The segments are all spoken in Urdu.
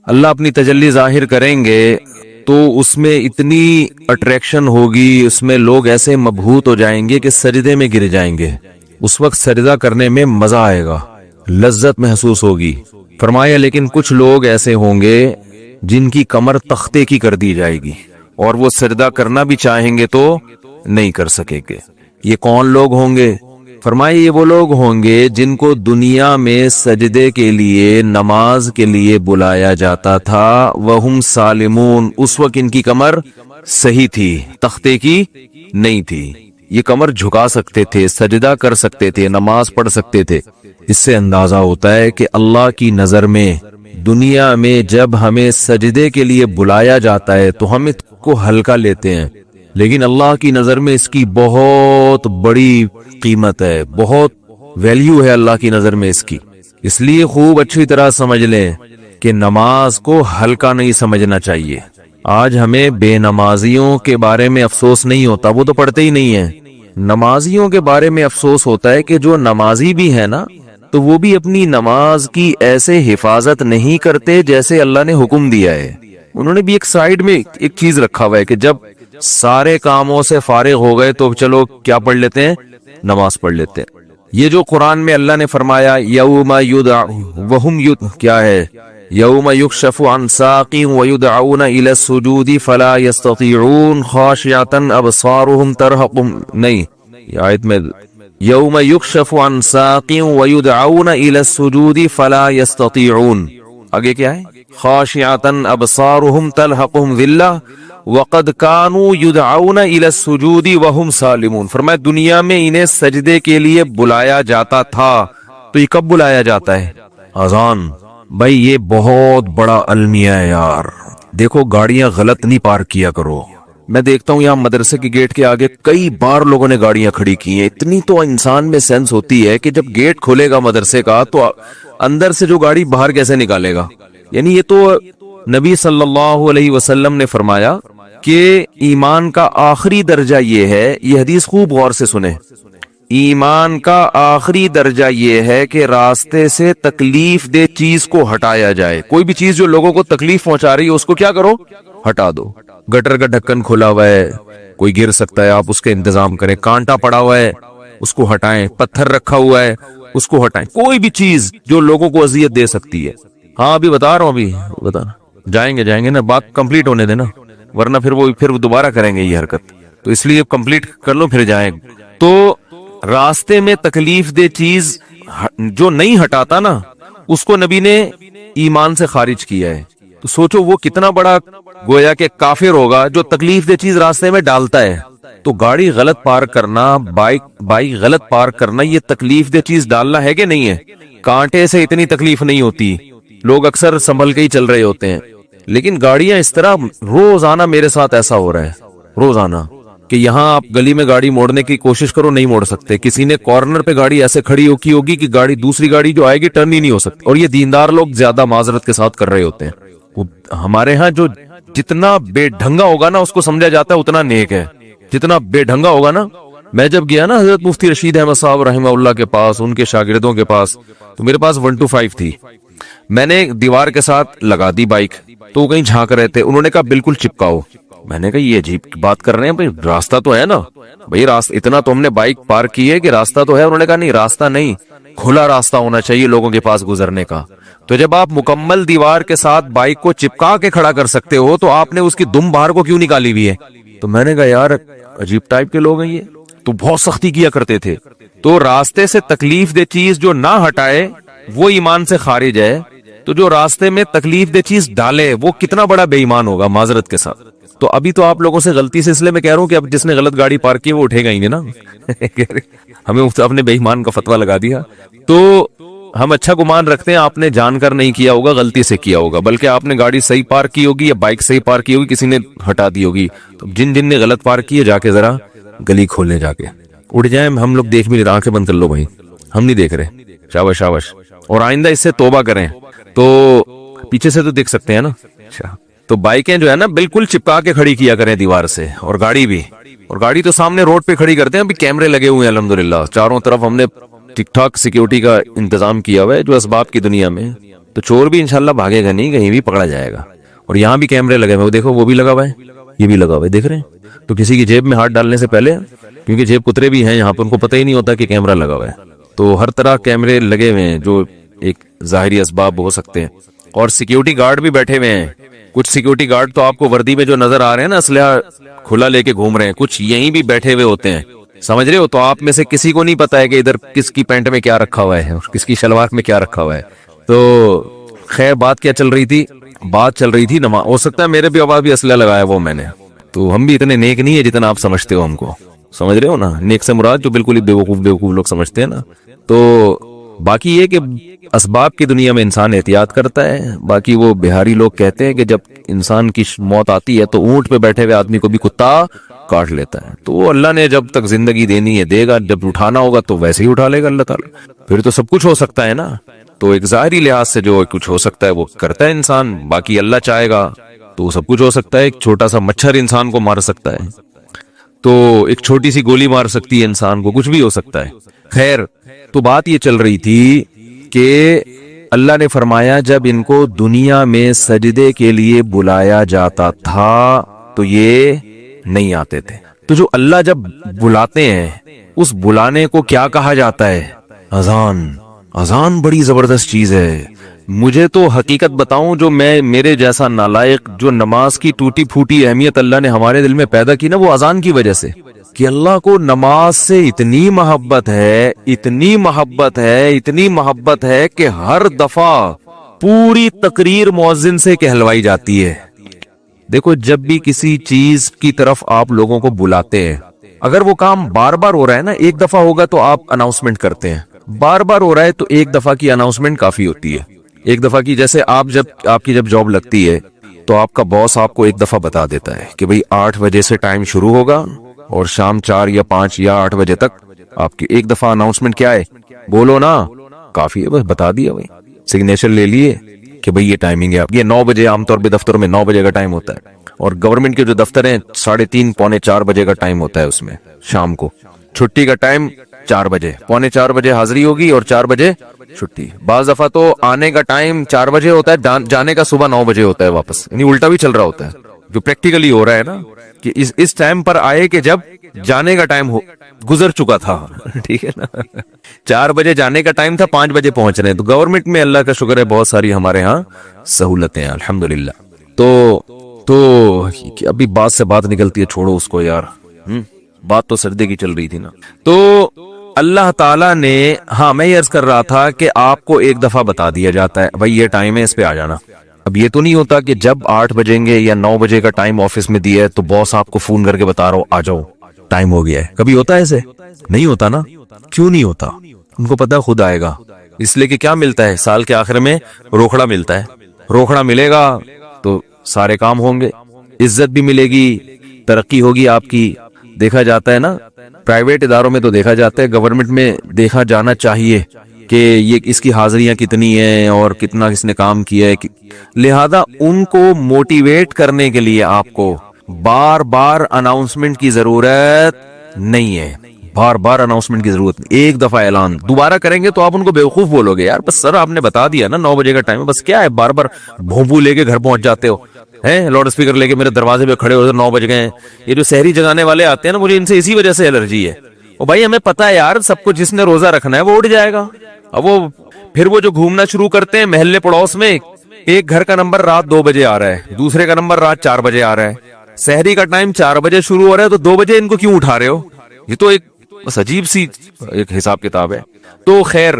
اللہ اپنی تجلی ظاہر کریں گے تو اس میں اتنی اٹریکشن ہوگی، اس میں لوگ ایسے مبہوت ہو جائیں گے کہ سجدے میں گر جائیں گے. اس وقت سجدہ کرنے میں مزہ آئے گا، لذت محسوس ہوگی. فرمایا لیکن کچھ لوگ ایسے ہوں گے جن کی کمر تختے کی کر دی جائے گی اور وہ سجدہ کرنا بھی چاہیں گے تو نہیں کر سکیں گے. یہ کون لوگ ہوں گے؟ فرمائے یہ وہ لوگ ہوں گے جن کو دنیا میں سجدے کے لیے، نماز کے لیے بلایا جاتا تھا، وہم سالمون، اس وقت ان کی کمر صحیح تھی، تختے کی نہیں تھی. یہ کمر جھکا سکتے تھے، سجدہ کر سکتے تھے، نماز پڑھ سکتے تھے. اس سے اندازہ ہوتا ہے کہ اللہ کی نظر میں دنیا میں جب ہمیں سجدے کے لیے بلایا جاتا ہے تو ہم اس کو ہلکا لیتے ہیں، لیکن اللہ کی نظر میں اس کی بہت بڑی قیمت ہے، بہت ویلیو ہے اللہ کی نظر میں اس کی. اس لیے خوب اچھی طرح سمجھ لیں کہ نماز کو ہلکا نہیں سمجھنا چاہیے. آج ہمیں بے نمازیوں کے بارے میں افسوس نہیں ہوتا، وہ تو پڑھتے ہی نہیں ہیں. نمازیوں کے بارے میں افسوس ہوتا ہے کہ جو نمازی بھی ہے نا تو وہ بھی اپنی نماز کی ایسے حفاظت نہیں کرتے جیسے اللہ نے حکم دیا ہے. انہوں نے بھی ایک سائیڈ میں ایک چیز رکھا ہوا ہے کہ جب سارے کاموں سے فارغ ہو گئے تو چلو کیا پڑھ لیتے ہیں؟ نماز پڑھ لیتے ہیں. یہ جو قرآن میں اللہ نے فرمایا یوم کیا ہے، یوم یکشف عن ساق ویدعون الی السجود فلا یستطیعون خاشعۃ ابصارهم ترہقهم، نہیں یہ آیت میں یوم یکشف عن ساق ویدعون الی السجود فلا یستطیعون، آگے کیا ہے؟ خاشعۃ ابصارهم ترہقهم ذلہ وقد كانوا يدعون الى السجود وهم سالمون. فرمایا دنیا میں انہیں سجدے کے لیے بلایا جاتا تھا، تو یہ کب بلایا جاتا ہے؟ اذان. بھائی یہ بہت بڑا المیہ ہے یار. دیکھو گاڑیاں غلط نہیں پارک کیا کرو. میں دیکھتا ہوں یہاں مدرسے کے گیٹ کے آگے کئی بار لوگوں نے گاڑیاں کھڑی کی ہیں. اتنی تو انسان میں سینس ہوتی ہے کہ جب گیٹ کھولے گا مدرسے کا تو اندر سے جو گاڑی باہر کیسے نکالے گا. یعنی یہ تو نبی صلی اللہ علیہ وسلم نے فرمایا کہ ایمان کا آخری درجہ یہ ہے، یہ حدیث خوب غور سے سنیں، ایمان کا آخری درجہ یہ ہے کہ راستے سے تکلیف دہ چیز کو ہٹایا جائے. کوئی بھی چیز جو لوگوں کو تکلیف پہنچا رہی ہے اس کو کیا کرو؟ ہٹا دو. گٹر کا ڈھکن کھلا ہوا ہے، کوئی گر سکتا ہے، آپ اس کے انتظام کریں. کانٹا پڑا ہوا ہے اس کو ہٹائیں، پتھر رکھا ہوا ہے اس کو ہٹائیں. کوئی بھی چیز جو لوگوں کو اذیت دے سکتی ہے. ہاں ابھی بتا رہا ہوں، ابھی بتانا جائیں گے نا، بات کمپلیٹ ہونے دینا، ورنہ پھر وہ دوبارہ کریں گے یہ حرکت. تو اس لیے کمپلیٹ کر لو پھر جائیں. تو راستے میں تکلیف دہ چیز جو نہیں ہٹاتا نا اس کو نبی نے ایمان سے خارج کیا ہے. تو سوچو وہ کتنا بڑا گویا کہ کافر ہوگا جو تکلیف دہ چیز راستے میں ڈالتا ہے. تو گاڑی غلط پارک کرنا، بائک غلط پارک کرنا، یہ تکلیف دہ چیز ڈالنا ہے کہ نہیں ہے؟ کانٹے سے اتنی تکلیف نہیں ہوتی، لوگ اکثر سنبھل کے ہی چل رہے ہوتے ہیں. لیکن گاڑیاں اس طرح، روزانہ میرے ساتھ ایسا ہو رہا ہے روزانہ کہ یہاں آپ گلی میں گاڑی موڑنے کی کوشش کرو نہیں موڑ سکتے. کسی نے کارنر پہ گاڑی ایسے کھڑی کی ہوگی کہ گاڑی دوسری گاڑی جو آئے گی ٹرن ہی نہیں ہو سکتی. اور یہ دیندار لوگ زیادہ معذرت کے ساتھ کر رہے ہوتے ہیں. ہمارے ہاں جو جتنا بے ڈھنگا ہوگا نا اس کو سمجھا جاتا ہے اتنا نیک ہے. جتنا بے ڈھنگا ہوگا نا، میں جب گیا نا حضرت مفتی رشید احمد صاحب رحمہ اللہ کے پاس، ان کے شاگردوں کے پاس، تو میرے پاس 125 تھی. میں نے دیوار کے ساتھ لگا دی بائک، تو کہیں جھانک رہے تھے. انہوں نے کہا بالکل چپکاؤ. میں نے کہا یہ عجیب بات کر رہے ہیں بھائی، راستہ تو ہے نا بھائی، راستہ اتنا تو ہم نے بائک پارک کی ہے کہ راستہ تو ہے. انہوں نے کہا نہیں راستہ نہیں، کھلا راستہ ہونا چاہیے لوگوں کے پاس گزرنے کا. تو جب آپ مکمل دیوار کے ساتھ بائک کو چپکا کے کھڑا کر سکتے ہو تو آپ نے اس کی دم باہر کو کیوں نکالی ہوئی ہے؟ تو میں نے کہا یار عجیب ٹائپ کے لوگ ہیں یہ. تو بہت سختی کیا کرتے تھے. تو راستے سے تکلیف دہ چیز جو نہ ہٹائے وہ ایمان سے خارج ہے. تو جو راستے میں تکلیف دہ چیز ڈالے وہ کتنا بڑا بے ایمان ہوگا معذرت کے ساتھ. تو ابھی تو آپ لوگوں سے غلطی سے اس لیے میں کہہ رہا ہوں کہ اب جس نے غلط گاڑی پارک کی وہ اٹھے گا ہی نہیں نا. ہمیں اپنے بے ایمان کا فتویٰ لگا دیا. تو ہم اچھا گمان رکھتے ہیں آپ نے جان کر نہیں کیا ہوگا، غلطی سے کیا ہوگا، بلکہ آپ نے گاڑی صحیح پارک کی ہوگی یا بائک صحیح پارک کی ہوگی، کسی نے ہٹا دی ہوگی. تو جن نے غلط پارک کی ہے جا کے ذرا گلی کھولنے جا کے اٹھ جائیں. ہم لوگ دیکھ بھی نہیں رہے، آنکھیں بند کر لو بھائی، ہم نہیں دیکھ رہے. شاباش شاباش. اور آئندہ اس سے توبہ کریں. تو پیچھے سے تو دیکھ سکتے ہیں نا. اچھا تو بائکیں جو ہے نا بالکل چپکا کے کھڑی کیا کریں دیوار سے، اور گاڑی بھی. اور گاڑی تو سامنے روڈ پہ کھڑی کرتے ہیں، ابھی کیمرے لگے ہوئے ہیں الحمدللہ چاروں طرف. ہم نے ٹھیک ٹھاک سیکیورٹی کا انتظام کیا ہوا ہے جو اسباب کی دنیا میں, تو چور بھی انشاءاللہ بھاگے گا نہیں, کہیں بھی پکڑا جائے گا. اور یہاں بھی کیمرے لگے ہوئے, وہ دیکھو وہ بھی لگا ہوا ہے, یہ بھی لگا ہوا ہے, دیکھ رہے ہیں. تو کسی کی جیب میں ہاتھ ڈالنے سے پہلے, کیونکہ جیب کترے بھی ہیں یہاں پہ, ان کو پتہ ہی نہیں ہوتا کہ کیمرہ لگا ہوا ہے, تو ہر طرح کیمرے لگے ہوئے ہیں جو ایک ظاہری اسباب ہو سکتے ہیں. اور سیکیورٹی گارڈ بھی بیٹھے ہوئے ہیں. کچھ سیکیورٹی گارڈ تو آپ کو وردی میں جو نظر آ رہے ہیں نا, اسلحہ کھلا لے کے گھوم رہے ہیں, کچھ یہیں بھی بیٹھے ہوئے ہوتے ہیں, سمجھ رہے ہو. تو آپ میں سے کسی کو نہیں پتا ہے کہ ادھر کس کی پینٹ میں کیا رکھا ہوا ہے اور کس کی شلوار میں کیا رکھا ہوا ہے. تو خیر بات کیا چل رہی تھی, بات چل رہی تھی نماز. ہو سکتا ہے میرے بھی آواز بھی اسلحہ لگایا وہ میں نے, تو ہم بھی اتنے نیک نہیں ہے جتنا آپ سمجھتے ہو ہم کو, سمجھ رہے ہو نا. نیک سے مراد جو بالکل ہی بیوقوف لوگ سمجھتے ہیں نا. تو باقی یہ کہ اسباب کی دنیا میں انسان احتیاط کرتا ہے. باقی وہ بہاری لوگ کہتے ہیں کہ جب انسان کی موت آتی ہے تو اونٹ پہ بیٹھے ہوئے آدمی کو بھی کتا کاٹ لیتا ہے. تو وہ اللہ نے جب تک زندگی دینی ہے دے گا, جب اٹھانا ہوگا تو ویسے ہی اٹھا لے گا اللہ تعالیٰ. پھر تو سب کچھ ہو سکتا ہے نا. تو ایک ظاہری لحاظ سے جو کچھ ہو سکتا ہے وہ کرتا ہے انسان, باقی اللہ چاہے گا تو سب کچھ ہو سکتا ہے. ایک چھوٹا سا مچھر انسان کو مار سکتا ہے, تو ایک چھوٹی سی گولی مار سکتی ہے انسان کو, کچھ بھی ہو سکتا ہے. خیر تو بات یہ چل رہی تھی کہ اللہ نے فرمایا جب ان کو دنیا میں سجدے کے لیے بلایا جاتا تھا تو یہ نہیں آتے تھے. تو جو اللہ جب بلاتے ہیں اس بلانے کو کیا کہا جاتا ہے؟ اذان. اذان بڑی زبردست چیز ہے. مجھے تو حقیقت بتاؤں, جو میں میرے جیسا نالائق جو نماز کی ٹوٹی پھوٹی اہمیت اللہ نے ہمارے دل میں پیدا کی نا, وہ اذان کی وجہ سے, کہ اللہ کو نماز سے اتنی محبت ہے, اتنی محبت ہے, اتنی محبت ہے کہ ہر دفعہ پوری تقریر مؤذن سے کہلوائی جاتی ہے. دیکھو جب بھی کسی چیز کی طرف آپ لوگوں کو بلاتے ہیں, اگر وہ کام بار بار ہو رہا ہے نا, ایک دفعہ ہوگا تو آپ اناؤنسمنٹ کرتے ہیں, بار بار ہو رہا ہے تو ایک دفعہ کی اناؤنسمنٹ کافی ہوتی ہے. ایک دفعہ کی, جیسے آپ کی جب جاب لگتی ہے تو آپ کا باس آپ کو ایک دفعہ بتا دیتا ہے کہ بھئی 8 بجے سے ٹائم شروع ہوگا اور شام 4 یا 5 یا 8 بجے تک آپ کی ایک دفعہ اناؤنسمنٹ کیا ہے, بولو نا, کافی ہے, بس بتا دیا بھئی, سگنیچر لے لیے کہ بھئی یہ ٹائمنگ ہے آپ. یہ 9 بجے عام طور پہ دفتروں میں 9 بجے کا ٹائم ہوتا ہے, اور گورنمنٹ کے جو دفتر ہیں 3:30 پونے 4 بجے کا ٹائم ہوتا ہے اس میں شام کو. چھٹی کا ٹائم 4 بجے, پونے 4 بجے حاضری ہوگی اور 4 بجے چھٹی. بعض دفعہ تو آنے کا ٹائم 4 بجے ہوتا ہے, جانے کا صبح 9 بجے ہوتا ہے واپس, یعنی الٹا بھی چل رہا ہوتا ہے, جو پریکٹیکلی ہو رہا ہے نا, کہ اس ٹائم پر آئے کہ جب جانے کا ٹائم گزر چکا تھا. ٹھیک ہے نا, 4 بجے جانے کا ٹائم تھا, 5 بجے پہنچ رہے ہیں. تو گورنمنٹ میں اللہ کا شکر ہے بہت ساری ہمارے ہاں سہولتیں ہیں الحمدللہ. تو ابھی بات سے بات نکلتی ہے, چھوڑو اس کو یار, بات تو سجدے کی چل رہی تھی نا. تو اللہ تعالیٰ نے, ہاں میں یہ عرض کر رہا تھا کہ آپ کو ایک دفعہ بتا دیا جاتا ہے بھائی یہ ٹائم ہے, اس پہ آ جانا. اب یہ تو نہیں ہوتا کہ جب 8 بجیں گے یا 9 بجے کا ٹائم آفس میں دیا ہے تو باس آپ کو فون کر کے بتا رہا ہو آ جاؤ ٹائم ہو گیا ہے. کبھی ہوتا ہے ایسے؟ نہیں ہوتا نا. کیوں نہیں ہوتا؟ ان کو پتا خود آئے گا. اس لیے کہ کیا ملتا ہے سال کے آخر میں؟ روکھڑا ملتا ہے. روکھڑا ملے گا تو سارے کام ہوں گے, عزت بھی ملے گی, ترقی ہوگی آپ کی. دیکھا جاتا ہے نا پرائیویٹ اداروں میں, تو دیکھا جاتا ہے, گورنمنٹ میں دیکھا جانا چاہیے کہ یہ اس کی حاضریاں کتنی ہیں اور کتنا کس نے کام کیا ہے. لہذا ان کو موٹیویٹ کرنے کے لیے آپ کو بار بار اناؤنسمنٹ کی ضرورت نہیں ہے. بار بار اناؤنسمنٹ کی ضرورت نہیں. ایک دفعہ اعلان دوبارہ کریں گے تو آپ ان کو بیوقوف بولو گے, یار بس سر آپ نے بتا دیا نا 9 بجے کا ٹائم ہے, بس کیا ہے بار بار بھونپو لے کے گھر پہنچ جاتے ہو, لاؤڈ اسپیکر لے کے میرے دروازے پہ کھڑے ہو 9 بج گئے ہیں. یہ جو سحری جگانے والے آتے ہیں نا, مجھے ان سے اسی وجہ سے الرجی ہے. اور بھائی ہمیں پتا ہے یار سب کو, جس نے روزہ رکھنا ہے وہ اٹھ جائے گا. اب وہ پھر وہ جو گھومنا شروع کرتے ہیں محلے پڑوس میں, ایک گھر کا نمبر رات 2 بجے آ رہا ہے, دوسرے کا نمبر رات 4 بجے آ رہا ہے, سحری کا ٹائم 4 بجے شروع ہو رہا ہے تو 2 بجے ان کو کیوں اٹھا رہے ہو؟ یہ تو ایک بس عجیب سی ایک حساب کتاب ہے. تو خیر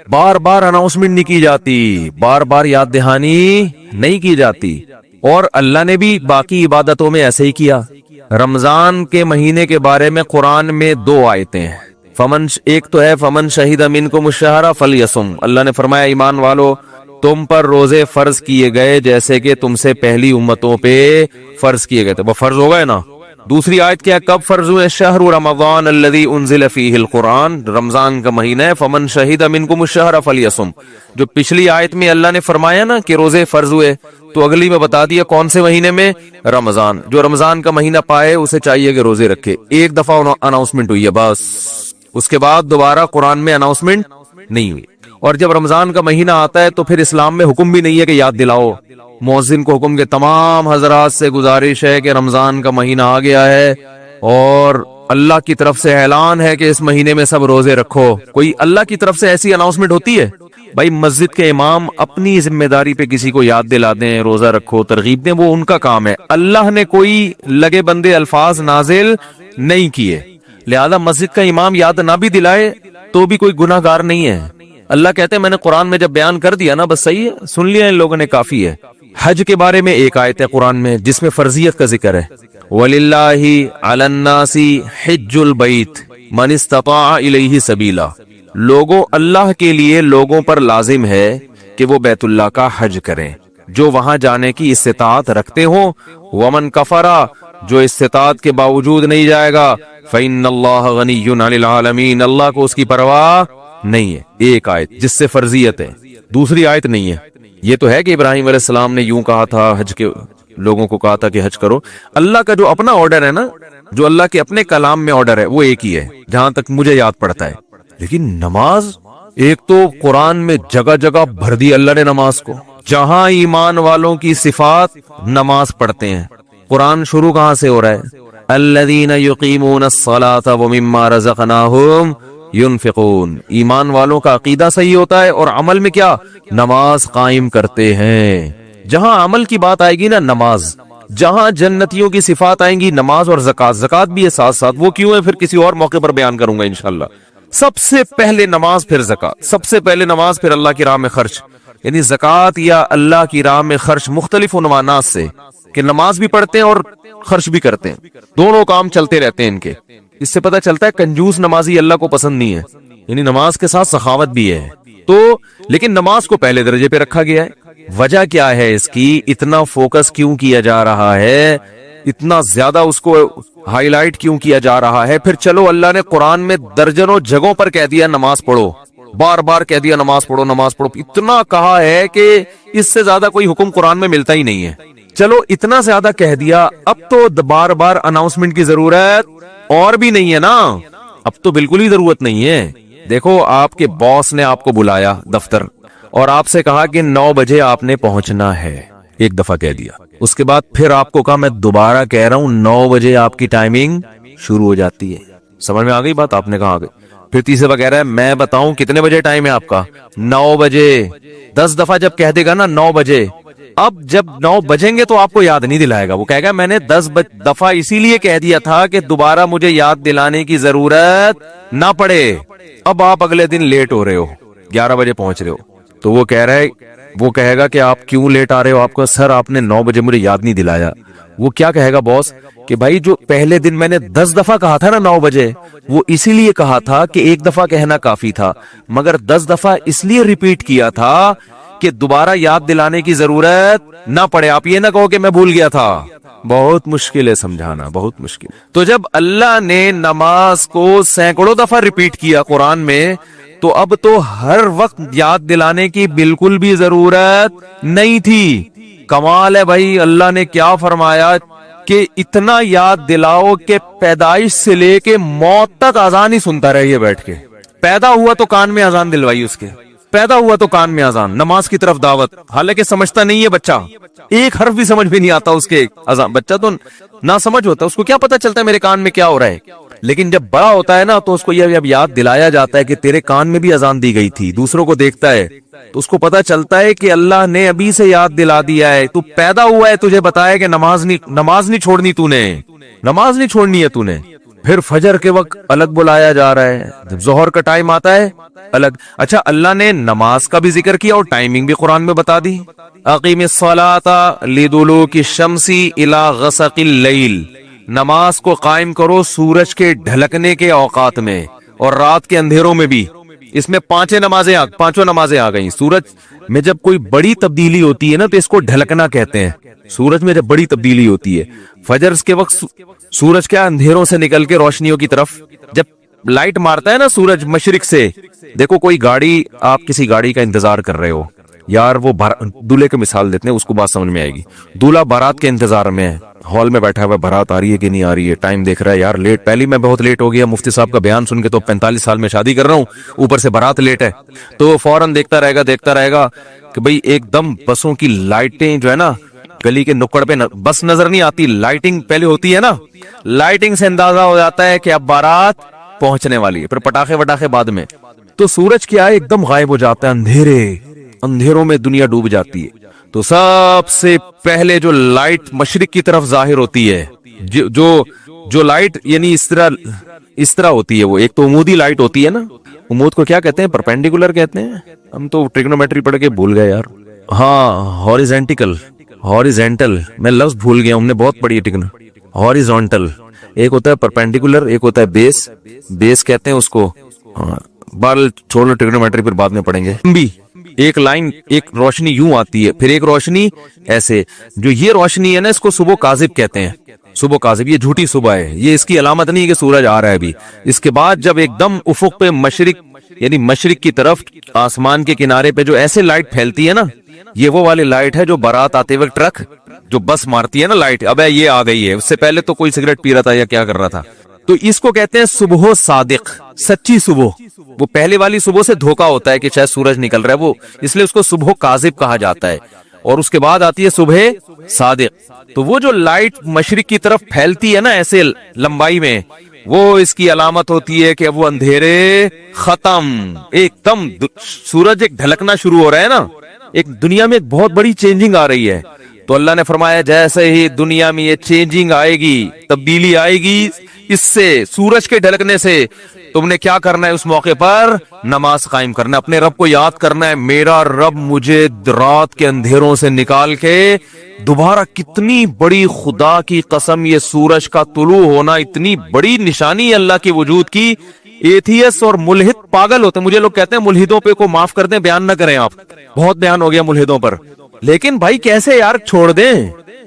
بار بار اناؤنسمنٹ نہیں کی جاتی, بار بار یاد دہانی نہیں کی جاتی. اور اللہ نے بھی باقی عبادتوں میں ایسے ہی کیا. رمضان کے مہینے کے بارے میں قرآن میں 2 آیتیں ہیں. ایک تو ہے فمن شہید منکم الشہر فلیصم. اللہ نے فرمایا ایمان والو تم پر روزے فرض کیے گئے جیسے کہ تم سے پہلی امتوں پہ فرض کیے گئے تھے, وہ فرض ہو گئے نا. دوسری آیت کیا, کب فرض ہوئے؟ شہر رمضان الذی انزل فیہ القرآن, رمضان کا مہینہ ہے. فمن شہید منکم الشہر فلیصم. جو پچھلی آیت میں اللہ نے فرمایا نا کہ روزے فرض ہوئے, تو اگلی میں بتا دیا کون سے مہینے میں؟ رمضان. جو رمضان کا مہینہ پائے اسے چاہیے کہ روزے رکھے. ایک دفعہ اناؤنسمنٹ ہوئی ہے بس, اس کے بعد دوبارہ قرآن میں اناؤنسمنٹ نہیں ہوئی. اور جب رمضان کا مہینہ آتا ہے تو پھر اسلام میں حکم بھی نہیں ہے کہ یاد دلاؤ. مؤذن کو حکم کے تمام حضرات سے گزارش ہے کہ رمضان کا مہینہ آ گیا ہے اور اللہ کی طرف سے اعلان ہے کہ اس مہینے میں سب روزے رکھو. کوئی اللہ کی طرف سے ایسی اناؤنسمنٹ ہوتی ہے؟ بھائی مسجد کے امام اپنی ذمہ داری پہ کسی کو یاد دلا دیں روزہ رکھو، ترغیب دیں، وہ ان کا کام ہے. اللہ نے کوئی لگے بندے الفاظ نازل نہیں کیے، لہذا مسجد کا امام یاد نہ بھی دلائے تو بھی کوئی گناہ گار نہیں ہے. اللہ کہتے ہیں میں نے قرآن میں جب بیان کر دیا نا، بس صحیح ہے، سن لیا ان لوگوں نے، کافی ہے. حج کے بارے میں ایک آیت ہے قرآن میں جس میں فرضیت کا ذکر ہے. وَلِلَّهِ عَلَى النَّاسِ حِجُّ الْبَيْتِ مَنِ اسْتَطَاعَ إِلَيْهِ سَبِيلًا. لوگوں، اللہ کے لیے لوگوں پر لازم ہے کہ وہ بیت اللہ کا حج کریں جو وہاں جانے کی استطاعت رکھتے ہوں. وَمَنْ كَفَرَ، جو استطاعت کے باوجود نہیں جائے گا، فَإِنَّ اللَّهَ غَنِيٌّ عَنِ الْعَالَمِينَ، اللہ کو اس کی پرواہ نہیں ہے. ایک آیت جس سے فرضیت ہے، دوسری آیت نہیں ہے. یہ تو ہے کہ ابراہیم علیہ السلام نے یوں کہا تھا، حج کے لوگوں کو کہا تھا کہ حج کرو. اللہ کا جو اپنا آرڈر ہے نا، جو اللہ کے اپنے کلام میں آرڈر ہے، وہ ایک ہی ہے جہاں تک مجھے یاد پڑتا ہے. لیکن نماز، ایک تو قرآن میں جگہ جگہ بھر دی اللہ نے نماز کو، جہاں ایمان والوں کی صفات نماز پڑھتے ہیں. قرآن شروع کہاں سے ہو رہا ہے؟ الذین یقیمون الصلاۃ ومما رزقناہم ينفقون. ایمان والوں کا عقیدہ صحیح ہوتا ہے اور عمل میں کیا؟ نماز قائم کرتے ہیں. جہاں عمل کی بات آئے گی نا، نماز. جہاں جنتیوں کی صفات آئیں گی، نماز اور زکات. زکات بھی ہے ساتھ ساتھ، وہ کیوں ہے پھر کسی اور موقع پر بیان کروں گا انشاءاللہ. سب سے پہلے نماز، پھر زکات. سب سے پہلے نماز، پھر اللہ کی راہ میں خرچ. یعنی زکات یا اللہ کی راہ میں خرچ مختلف عنوانات سے، کہ نماز بھی پڑھتے ہیں اور خرچ بھی کرتے ہیں، دونوں کام چلتے رہتے ہیں ان کے. اس سے پتہ چلتا ہے کنجوس نمازی اللہ کو پسند نہیں ہے. یعنی نماز کے ساتھ سخاوت بھی ہے تو، لیکن نماز کو پہلے درجے پہ رکھا گیا ہے. وجہ کیا ہے اس کی؟ اتنا فوکس کیوں کیا جا رہا ہے، اتنا زیادہ اس کو ہائی لائٹ کیوں کیا جا رہا ہے؟ پھر چلو، اللہ نے قرآن میں درجنوں جگہوں پر کہہ دیا نماز پڑھو، بار بار کہہ دیا نماز پڑھو نماز پڑھو. اتنا کہا ہے کہ اس سے زیادہ کوئی حکم قرآن میں ملتا ہی نہیں ہے. چلو اتنا زیادہ کہہ دیا، اب تو بار بار اناؤنسمنٹ کی ضرورت اور بھی نہیں ہے نا. اب تو بالکل ہی ضرورت نہیں ہے. دیکھو، آپ کے باس نے آپ کو بلایا دفتر اور آپ سے کہا کہ 9 بجے آپ نے پہنچنا ہے. ایک دفعہ کہہ دیا، اس کے بعد پھر آپ کو کہا میں دوبارہ کہہ رہا ہوں 9 بجے آپ کی ٹائمنگ شروع ہو جاتی ہے. سمجھ میں آ گئی بات؟ آپ نے کہا. پھر تیسرے دفعہ کہہ رہا ہے میں بتاؤں کتنے بجے ٹائم ہے آپ کا؟ 9 بجے. 10 دفعہ جب کہہ دے گا نا 9 بجے، اب جب 9 بجیں گے تو آپ کو یاد نہیں دلائے گا. وہ کہے گا میں نے 10 دفعہ اسی لیے کہہ دیا تھا کہ دوبارہ مجھے یاد دلانے کی ضرورت نہ پڑے. اب آپ اگلے دن لیٹ ہو رہے ہو، 11 بجے پہنچ رہے ہو، تو وہ کہہ رہا ہے، وہ کہے گا کہ آپ کیوں لیٹ آ رہے ہو؟ آپ کو سر آپ نے 9 بجے مجھے یاد نہیں دلایا. وہ کیا کہے گا باس کہ بھائی جو پہلے دن میں نے 10 دفعہ کہا تھا نا 9 بجے، وہ اسی لیے کہا تھا کہ ایک دفعہ کہنا کافی تھا، مگر 10 دفعہ اس لیے ریپیٹ کیا تھا کہ دوبارہ یاد دلانے کی ضرورت نہ پڑے. آپ یہ نہ کہو کہ میں بھول گیا تھا. بہت مشکل ہے سمجھانا، بہت مشکل. تو جب اللہ نے نماز کو سینکڑوں دفعہ ریپیٹ کیا قرآن میں، تو اب تو ہر وقت یاد دلانے کی بالکل بھی ضرورت نہیں تھی. کمال ہے بھائی، اللہ نے کیا فرمایا کہ اتنا یاد دلاؤ کہ پیدائش سے لے کے موت تک اذان ہی سنتا رہیے بیٹھ کے. پیدا ہوا تو کان میں اذان دلوائی اس کے، پیدا ہوا تو کان میں اذان، نماز کی طرف دعوت. حالانکہ سمجھتا نہیں ہے بچہ، ایک حرف بھی سمجھ بھی نہیں آتا اس کے اذان. بچہ تو نہ سمجھ ہوتا، اس کو کیا پتا چلتا ہے میرے کان میں کیا ہو رہا ہے. لیکن جب بڑا ہوتا ہے نا تو اس کو یہ اب یاد دلایا جاتا ہے کہ تیرے کان میں بھی اذان دی گئی تھی. دوسروں کو دیکھتا ہے تو اس کو پتا چلتا ہے کہ اللہ نے ابھی سے یاد دلا دیا ہے. تو پیدا ہوا ہے، تجھے بتایا کہ نماز نہیں چھوڑنی، تو نے نماز نہیں چھوڑنی ہے تو نے. پھر فجر کے وقت الگ بلایا جا رہا ہے، جب ظہر کا ٹائم آتا ہے الگ. اچھا، اللہ نے نماز کا بھی ذکر کیا اور ٹائمنگ بھی قرآن میں بتا دی. اقیم الصلاۃ لدلوک الشمس الی غسق اللیل. نماز کو قائم کرو سورج کے ڈھلکنے کے اوقات میں اور رات کے اندھیروں میں بھی. اس میں پانچوں نمازیں آ گئیں. سورج میں جب کوئی بڑی تبدیلی ہوتی ہے نا تو اس کو ڈھلکنا کہتے ہیں. سورج میں جب بڑی تبدیلی ہوتی ہے، فجر کے وقت سورج کیا اندھیروں سے نکل کے روشنیوں کی طرف جب لائٹ مارتا ہے نا سورج مشرق سے. دیکھو کوئی گاڑی، آپ کسی گاڑی کا انتظار کر رہے ہو، یار وہ دولہے کی مثال دیتے ہیں, اس کو بات سمجھ میں آئے گی. دولہا بارات کے انتظار میں ہے, ہال میں بیٹھا ہوا ہے, بارات آ رہی ہے کہ نہیں آ رہی ہے, ٹائم دیکھ رہا ہے, یار لیٹ, پہلی میں بہت لیٹ ہو گیا, مفتی صاحب کا بیان سن کے تو 45 سال میں شادی کر رہا ہوں, اوپر سے بارات لیٹ ہے. تو فوراً دیکھتا رہے گا کہ بھئی ایک دم بسوں کی لائٹیں جو ہے نا گلی کے نکڑ پہ بس نظر نہیں آتی, لائٹنگ پہلے ہوتی ہے نا, لائٹنگ سے اندازہ ہو جاتا ہے کہ اب بارات پہنچنے والی ہے, پھر پٹاخے وٹاخے بعد میں. تو سورج کیا ہے ایک دم غائب ہو جاتا ہے, اندھیروں میں دنیا ڈوب جاتی ہے. تو سب سے پہلے جو لائٹ مشرق کی طرف ظاہر ہوتی ہے, جو لائٹ یعنی اس طرح ہوتی ہے, وہ ایک تو عمودی لائٹ ہوتی ہے نا, عمود کو کیا کہتے ہیں, پرپینڈیکولر کہتے ہیں, ہم تو ٹریگنومیٹری پڑھ کے بھول گئے یار. ہاں ہاریزینٹل, میں لفظ بھول گیا, ہم نے بہت پڑھی ہے ہاریزونٹل. ایک ہوتا ہے پرپینڈیکولر, ایک ہوتا ہے بیس کہتے ہیں اس کو. بال چھوڑو, ٹریگنومیٹری پھر بعد میں پڑھیں گے. بھی ایک لائن, ایک روشنی یوں آتی ہے, پھر ایک روشنی ایسے, جو یہ روشنی ہے نا اس کو صبح کاذب کہتے ہیں. صبح کاذب, یہ جھوٹی صبح ہے, یہ اس کی علامت نہیں کہ سورج آ رہا ہے ابھی. اس کے بعد جب ایک دم افق پہ یعنی مشرق کی طرف آسمان کے کنارے پہ جو ایسے لائٹ پھیلتی ہے نا, یہ وہ والی لائٹ ہے جو بارات آتے وقت ٹرک جو بس مارتی ہے نا لائٹ, اب یہ آ گئی ہے, اس سے پہلے تو کوئی سگریٹ پی رہا تھا یا کیا کر رہا تھا. تو اس کو کہتے ہیں صبح صادق, سچی صبح. وہ پہلے والی صبح سے دھوکا ہوتا ہے کہ شاید سورج نکل رہا ہے, وہ اس لیے اس کو صبح کاذب کہا جاتا ہے. اور اس کے بعد آتی ہے صبح صادق. تو وہ جو لائٹ مشرق کی طرف پھیلتی ہے نا ایسے لمبائی میں, وہ اس کی علامت ہوتی ہے کہ اب وہ اندھیرے ختم, ایک دم سورج ایک ڈھلکنا شروع ہو رہا ہے نا, ایک دنیا میں ایک بہت بڑی چینجنگ آ رہی ہے. تو اللہ نے فرمایا جیسے ہی دنیا میں یہ چینجنگ آئے گی, تبدیلی آئے گی اس سے, سورج کے ڈھلکنے سے, تم نے کیا کرنا ہے اس موقع پر, نماز قائم کرنا ہے, اپنے رب کو یاد کرنا ہے, میرا رب مجھے رات کے اندھیروں سے نکال کے دوبارہ, کتنی بڑی خدا کی قسم, یہ سورج کا طلوع ہونا اتنی بڑی نشانی ہے اللہ کے وجود کی. ایتھیس اور ملحد پاگل ہوتے ہیں, مجھے لوگ کہتے ہیں ملحدوں پہ کو معاف کر دیں, بیان نہ کریں آپ, بہت بیان ہو گیا ملحدوں پر, لیکن بھائی کیسے یار چھوڑ دیں,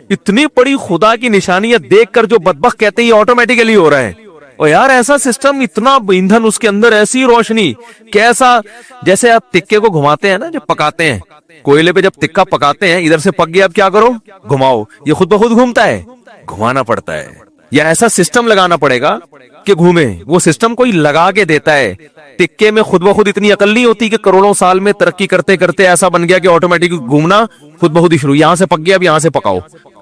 اتنی بڑی خدا کی نشانیت دیکھ کر جو بدبخت کہتے ہیں یہ آٹومیٹیکلی ہو رہا ہے. اور یار ایسا سسٹم, اتنا ایندھن اس کے اندر, ایسی روشنی, کیسا جیسے آپ تکے کو گھماتے ہیں نا جب پکاتے ہیں, کوئلے پہ جب تکا پکاتے ہیں, ادھر سے پک گیا اب کیا کرو, گھماؤ, یہ خود بخود گھومتا ہے, گھمانا پڑتا ہے, یا ایسا سسٹم لگانا پڑے گا کہ گھومے. وہ سسٹم کوئی لگا کے دیتا ہے. تکے میں خود بخود اتنی عقل نہیں ہوتی کہ کروڑوں سال میں ترقی کرتے کرتے ایسا بن گیا کہ آٹومیٹک گھومنا خود بخود ہی شروع, یہاں سے پک گیا اب یہاں سے پکاؤ,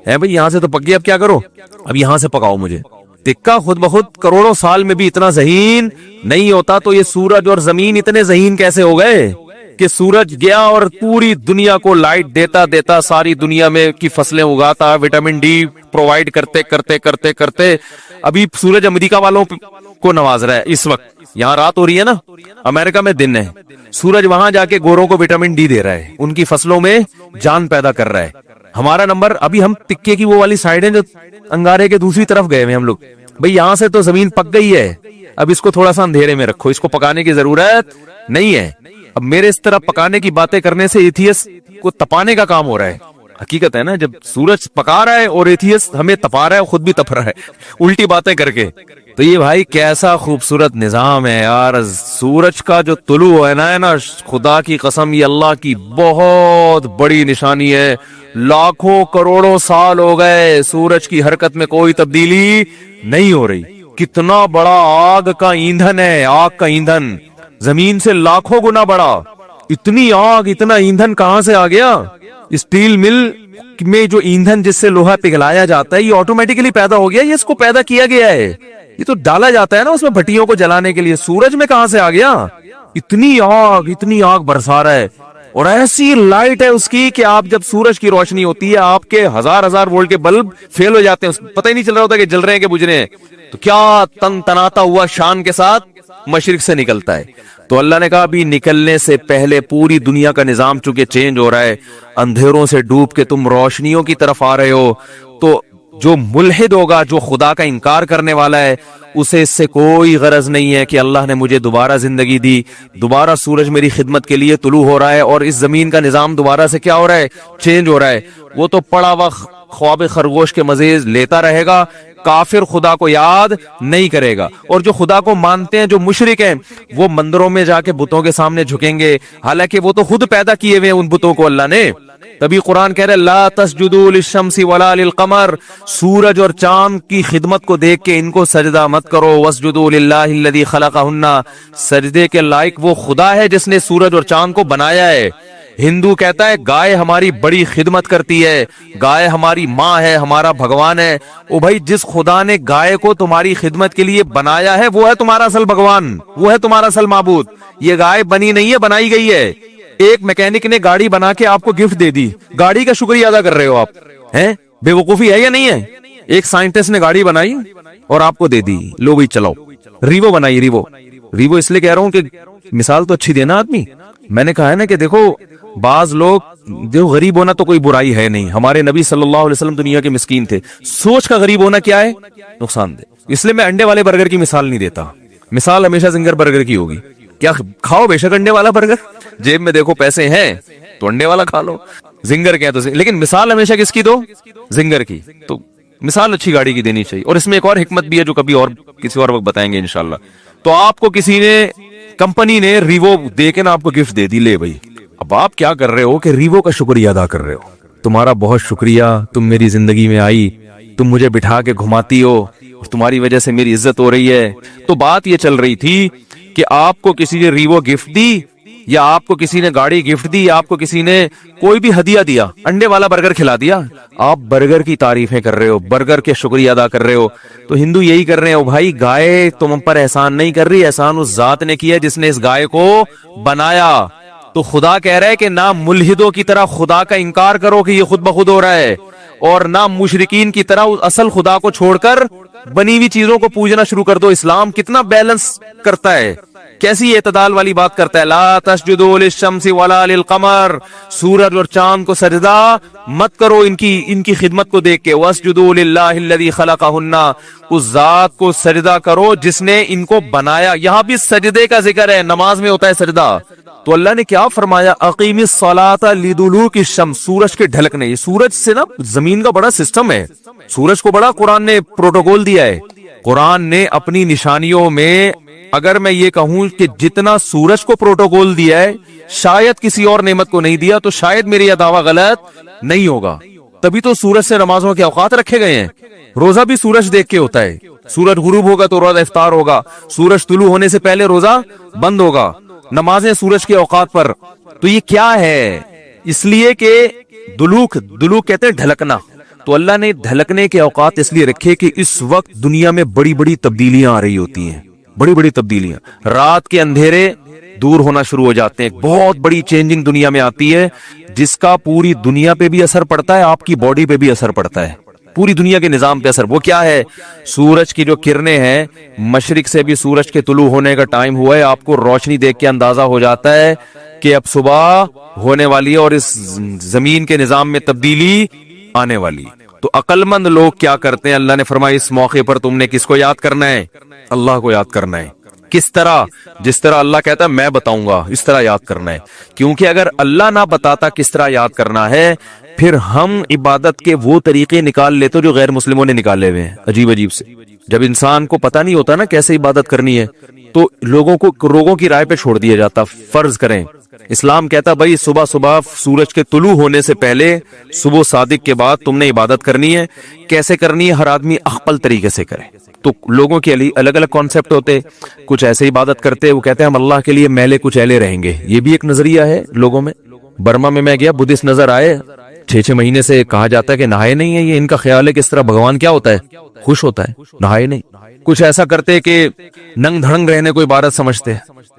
ہے بھائی یہاں سے تو پک گیا اب کیا کرو, اب یہاں سے پکاؤ مجھے. تکا خود بخود کروڑوں سال میں بھی اتنا ذہین نہیں ہوتا, تو یہ سورج اور زمین اتنے ذہین کیسے ہو گئے کہ سورج گیا اور پوری دنیا کو لائٹ دیتا دیتا, ساری دنیا میں کی فصلیں اگاتا, وٹامن ڈی پرووائڈ کرتے کرتے کرتے کرتے ابھی سورج امریکہ والوں کو نواز رہا ہے. اس وقت یہاں رات ہو رہی ہے نا, امریکہ میں دن ہے, سورج وہاں جا کے گوروں کو وٹامن ڈی دے رہا ہے, ان کی فصلوں میں جان پیدا کر رہا ہے. ہمارا نمبر, ابھی ہم تکے کی وہ والی سائڈ ہے جو انگارے کے دوسری طرف گئے ہیں ہم لوگ, بھئی یہاں سے تو زمین پک گئی ہے, اب اس کو تھوڑا سا اندھیرے میں رکھو, اس کو پکانے کی ضرورت نہیں ہے. اب میرے اس طرح پکانے کی باتیں کرنے سے ایتھیس کو تپانے کا کام ہو رہا ہے. حقیقت ہے نا, جب سورج پکا رہا ہے اور ایتھیس ہمیں تپا رہا ہے, خود بھی تپ رہا ہے الٹی باتیں کر کے. تو یہ بھائی کیسا خوبصورت نظام ہے یار, سورج کا جو طلوع ہے نا, خدا کی قسم یہ اللہ کی بہت بڑی نشانی ہے. لاکھوں کروڑوں سال ہو گئے سورج کی حرکت میں کوئی تبدیلی نہیں ہو رہی. کتنا بڑا آگ کا ایندھن ہے, آگ کا ایندھن زمین سے لاکھوں گنا بڑا. اتنی آگ, اتنا ایندھن کہاں سے آ گیا؟ اسٹیل مل میں جو ایندھن جس سے لوہا پگھلایا جاتا ہے یہ آٹومیٹکلی پیدا ہو گیا, یہ اس کو پیدا کیا گیا ہے, یہ تو ڈالا جاتا ہے نا اس میں بھٹیوں کو جلانے کے لیے. سورج میں کہاں سے آ گیا؟ اتنی آگ برسا رہا ہے, اور ایسی لائٹ ہے اس کی کہ آپ جب سورج کی روشنی ہوتی ہے آپ کے ہزار وولٹ کے بلب فیل ہو جاتے ہیں, پتہ ہی نہیں چل رہا ہوتا کہ جل رہے ہیں کہ بجھ رہے ہیں. تو کیا تن تناتا ہوا شان کے ساتھ مشرق سے نکلتا ہے. تو اللہ نے کہا ابھی نکلنے سے پہلے پوری دنیا کا نظام چونکہ چینج ہو رہا ہے, اندھیروں سے ڈوب کے تم روشنیوں کی طرف آ رہے ہو, تو جو ملحد ہوگا, جو خدا کا انکار کرنے والا ہے, اسے اس سے کوئی غرض نہیں ہے کہ اللہ نے مجھے دوبارہ زندگی دی, دوبارہ سورج میری خدمت کے لیے طلوع ہو رہا ہے اور اس زمین کا نظام دوبارہ سے کیا ہو رہا ہے, چینج ہو رہا ہے. وہ تو پڑا ہوا خواب خرگوش کے مزے لیتا رہے گا, کافر خدا کو یاد نہیں کرے گا. اور جو خدا کو مانتے ہیں, جو مشرک ہیں, وہ مندروں میں جا کے بتوں کے سامنے جھکیں گے, حالانکہ وہ تو خود پیدا کیے ہوئے ہیں ان بتوں کو اللہ نے. تبھی قرآن کہہ رہے لا تسجدوا للشمس ولا للقمر, سورج اور چاند کی خدمت کو دیکھ کے ان کو سجدہ مت کرو. واسجدوا للہ الذی خلقہن, سجدے کے لائق وہ خدا ہے جس نے سورج اور چاند کو بنایا ہے. ہندو کہتا ہے گائے ہماری بڑی خدمت کرتی ہے, گائے ہماری ماں ہے, ہمارا بھگوان ہے. او بھائی, جس خدا نے گائے کو تمہاری خدمت کے لیے بنایا ہے وہ ہے تمہارا اصل بھگوان, وہ ہے تمہارا اصل معبود. یہ گائے بنی نہیں ہے, بنائی گئی ہے. ایک میکینک نے گاڑی بنا کے آپ کو گفٹ دے دی, گاڑی کا شکریہ ادا کر رہے ہو آپ ہیں؟ بے وقوفی ہے یا نہیں ہے؟ ایک سائنٹسٹ نے گاڑی بنائی اور آپ کو دے دی, لو بھائی چلاؤ. ریوو بنائی, ریوو اس لیے کہہ رہا ہوں کہ مثال تو اچھی دینا آدمی. میں نے کہا ہے نا کہ دیکھو بعض لوگ, دیکھو غریب ہونا تو کوئی برائی ہے نہیں, ہمارے نبی صلی اللہ علیہ وسلم دنیا کے مسکین تھے. سوچ کا غریب ہونا کیا ہے, نقصان دہ. اس لیے میں انڈے والے برگر کی مثال نہیں دیتا, مثال ہمیشہ زنگر برگر کی ہوگی. کیا کھاؤ بے شک انڈے والا برگر, جیب میں دیکھو پیسے ہیں تو انڈے والا کھا لو, زنگر کیا تو لیکن مثال ہمیشہ کس کی دو, زنگر کی. تو مثال اچھی گاڑی کی دینی چاہیے. اور اس میں ایک اور حکمت بھی ہے جو کبھی اور کسی اور وقت بتائیں گے انشاءاللہ. تو آپ کو کسی نے, کمپنی نے ریوو دے کے نا آپ کو گفٹ دے دی, لے بھائی. اب آپ کیا کر رہے ہو کہ ریوو کا شکریہ ادا کر رہے ہو, تمہارا بہت شکریہ, تم میری زندگی میں آئی, تم مجھے بٹھا کے گھماتی ہو, تمہاری وجہ سے میری عزت ہو رہی ہے. تو بات یہ چل رہی تھی کہ آپ کو کسی نے ریوو گفٹ دی, یا آپ کو کسی نے گاڑی گفٹ دی, یا آپ کو کسی نے کوئی بھی ہدیہ دیا, انڈے والا برگر کھلا دیا, آپ برگر کی تعریفیں کر رہے ہو, برگر کے شکریہ ادا کر رہے ہو. تو ہندو یہی کر رہے ہیں, بھائی گائے تم پر احسان نہیں کر رہی, احسان اس ذات نے کیا جس نے اس گائے کو بنایا. تو خدا کہہ رہا ہے کہ نہ ملحدوں کی طرح خدا کا انکار کرو کہ یہ خود بخود ہو رہا ہے, اور نہ مشرکین کی طرح اصل خدا کو چھوڑ کر بنی ہوئی چیزوں کو پوجنا شروع کر دو. اسلام کتنا بیلنس کرتا ہے, کیسی اعتدال والی بات کرتا ہے. لا تسجدوا للشمس ولا للقمر, سورج اور چاند کو سجدہ مت کرو ان کی خدمت کو دیکھ کے. واسجدوا للہ الذی خلقہن, اس ذات کو سجدہ کرو جس نے ان کو بنایا. یہاں بھی سجدے کا ذکر ہے, نماز میں ہوتا ہے سجدہ. تو اللہ نے کیا فرمایا, اقیم الصلاۃ لدلوک الشمس, سورج کے ڈھلکنے. یہ سورج سے نا زمین کا بڑا سسٹم ہے, سورج کو بڑا قرآن نے پروٹوکول دیا ہے. قرآن نے اپنی نشانیوں میں, اگر میں یہ کہوں کہ جتنا سورج کو پروٹوکول دیا ہے شاید کسی اور نعمت کو نہیں دیا, تو شاید میری یہ دعویٰ غلط نہیں ہوگا. تبھی تو سورج سے نمازوں کے اوقات رکھے گئے ہیں. روزہ بھی سورج دیکھ کے ہوتا ہے, سورج غروب ہوگا تو روزہ افطار ہوگا, سورج طلوع ہونے سے پہلے روزہ بند ہوگا, نمازیں سورج کے اوقات پر. تو یہ کیا ہے, اس لیے کہ دلوک کہتے ہیں ڈھلکنا. تو اللہ نے ڈھلکنے کے اوقات اس لیے رکھے کہ اس وقت دنیا میں بڑی بڑی تبدیلیاں آ رہی ہوتی ہیں, بڑی بڑی تبدیلیاں. رات کے اندھیرے دور ہونا شروع ہو جاتے ہیں, بہت بڑی چینجنگ دنیا میں آتی ہے جس کا پوری دنیا پہ بھی اثر پڑتا ہے, آپ کی باڈی پہ بھی اثر پڑتا ہے, پوری دنیا کے نظام پہ اثر. وہ کیا ہے, سورج کی جو کرنیں ہیں, مشرق سے بھی سورج کے طلوع ہونے کا ٹائم ہوا ہے, آپ کو روشنی دیکھ کے اندازہ ہو جاتا ہے کہ اب صبح ہونے والی ہے اور اس زمین کے نظام میں تبدیلی آنے والی. تو عقل مند لوگ کیا کرتے ہیں, اللہ نے فرمایا اس موقع پر تم نے کس کو یاد کرنا ہے, اللہ کو یاد کرنا ہے. کس طرح, جس طرح اللہ کہتا ہے میں بتاؤں گا اس طرح یاد کرنا ہے. کیونکہ اگر اللہ نہ بتاتا کس طرح یاد کرنا ہے, پھر ہم عبادت کے وہ طریقے نکال لیتے جو غیر مسلموں نے نکالے ہوئے ہیں, عجیب عجیب سے. جب انسان کو پتہ نہیں ہوتا نا کیسے عبادت کرنی ہے, تو لوگوں کی رائے پہ چھوڑ دیا جاتا. فرض کریں اسلام کہتا بھائی صبح سورج کے طلوع ہونے سے پہلے, صبح صادق کے بعد تم نے عبادت کرنی ہے. کیسے کرنی ہے, ہر آدمی اخپل طریقے سے کرے. تو لوگوں کے الگ الگ کانسیپٹ ہوتے, کچھ ایسے عبادت کرتے, وہ کہتے ہیں ہم اللہ کے لیے میلے کچھ ایلے رہیں گے. یہ بھی ایک نظریہ ہے لوگوں میں. برما میں گیا, بدھسٹ نظر آئے, 6 مہینے سے کہا جاتا ہے کہ نہائے نہیں ہے. یہ ان کا خیال ہے کہ اس طرح بھگوان کیا ہوتا ہے, خوش ہوتا ہے, نہائے نہیں. کچھ ایسا کرتے کہ ننگ دھڑنگ رہنے کو عبادت سمجھتے.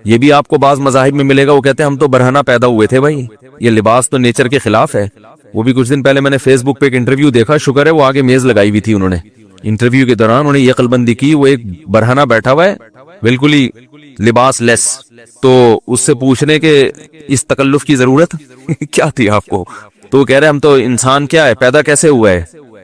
یہ بھی آپ کو بعض مذاہب میں ملے گا, وہ کہتے ہیں ہم تو برہنہ پیدا ہوئے تھے بھائی, یہ لباس تو نیچر کے خلاف ہے. وہ بھی کچھ دن پہلے میں نے فیس بک پہ ایک انٹرویو دیکھا, شکر ہے وہ آگے میز لگائی ہوئی تھی, انہوں نے انٹرویو کے دوران انہوں نے یہ عقل بندی کی, وہ ایک برہنہ بیٹھا ہوا ہے بالکل ہی لباس لیس. تو اس سے پوچھنے کے اس تکلف کی ضرورت کیا تھی آپ کو, تو وہ کہہ رہے ہم تو انسان کیا ہے, پیدا کیسے ہوا ہے,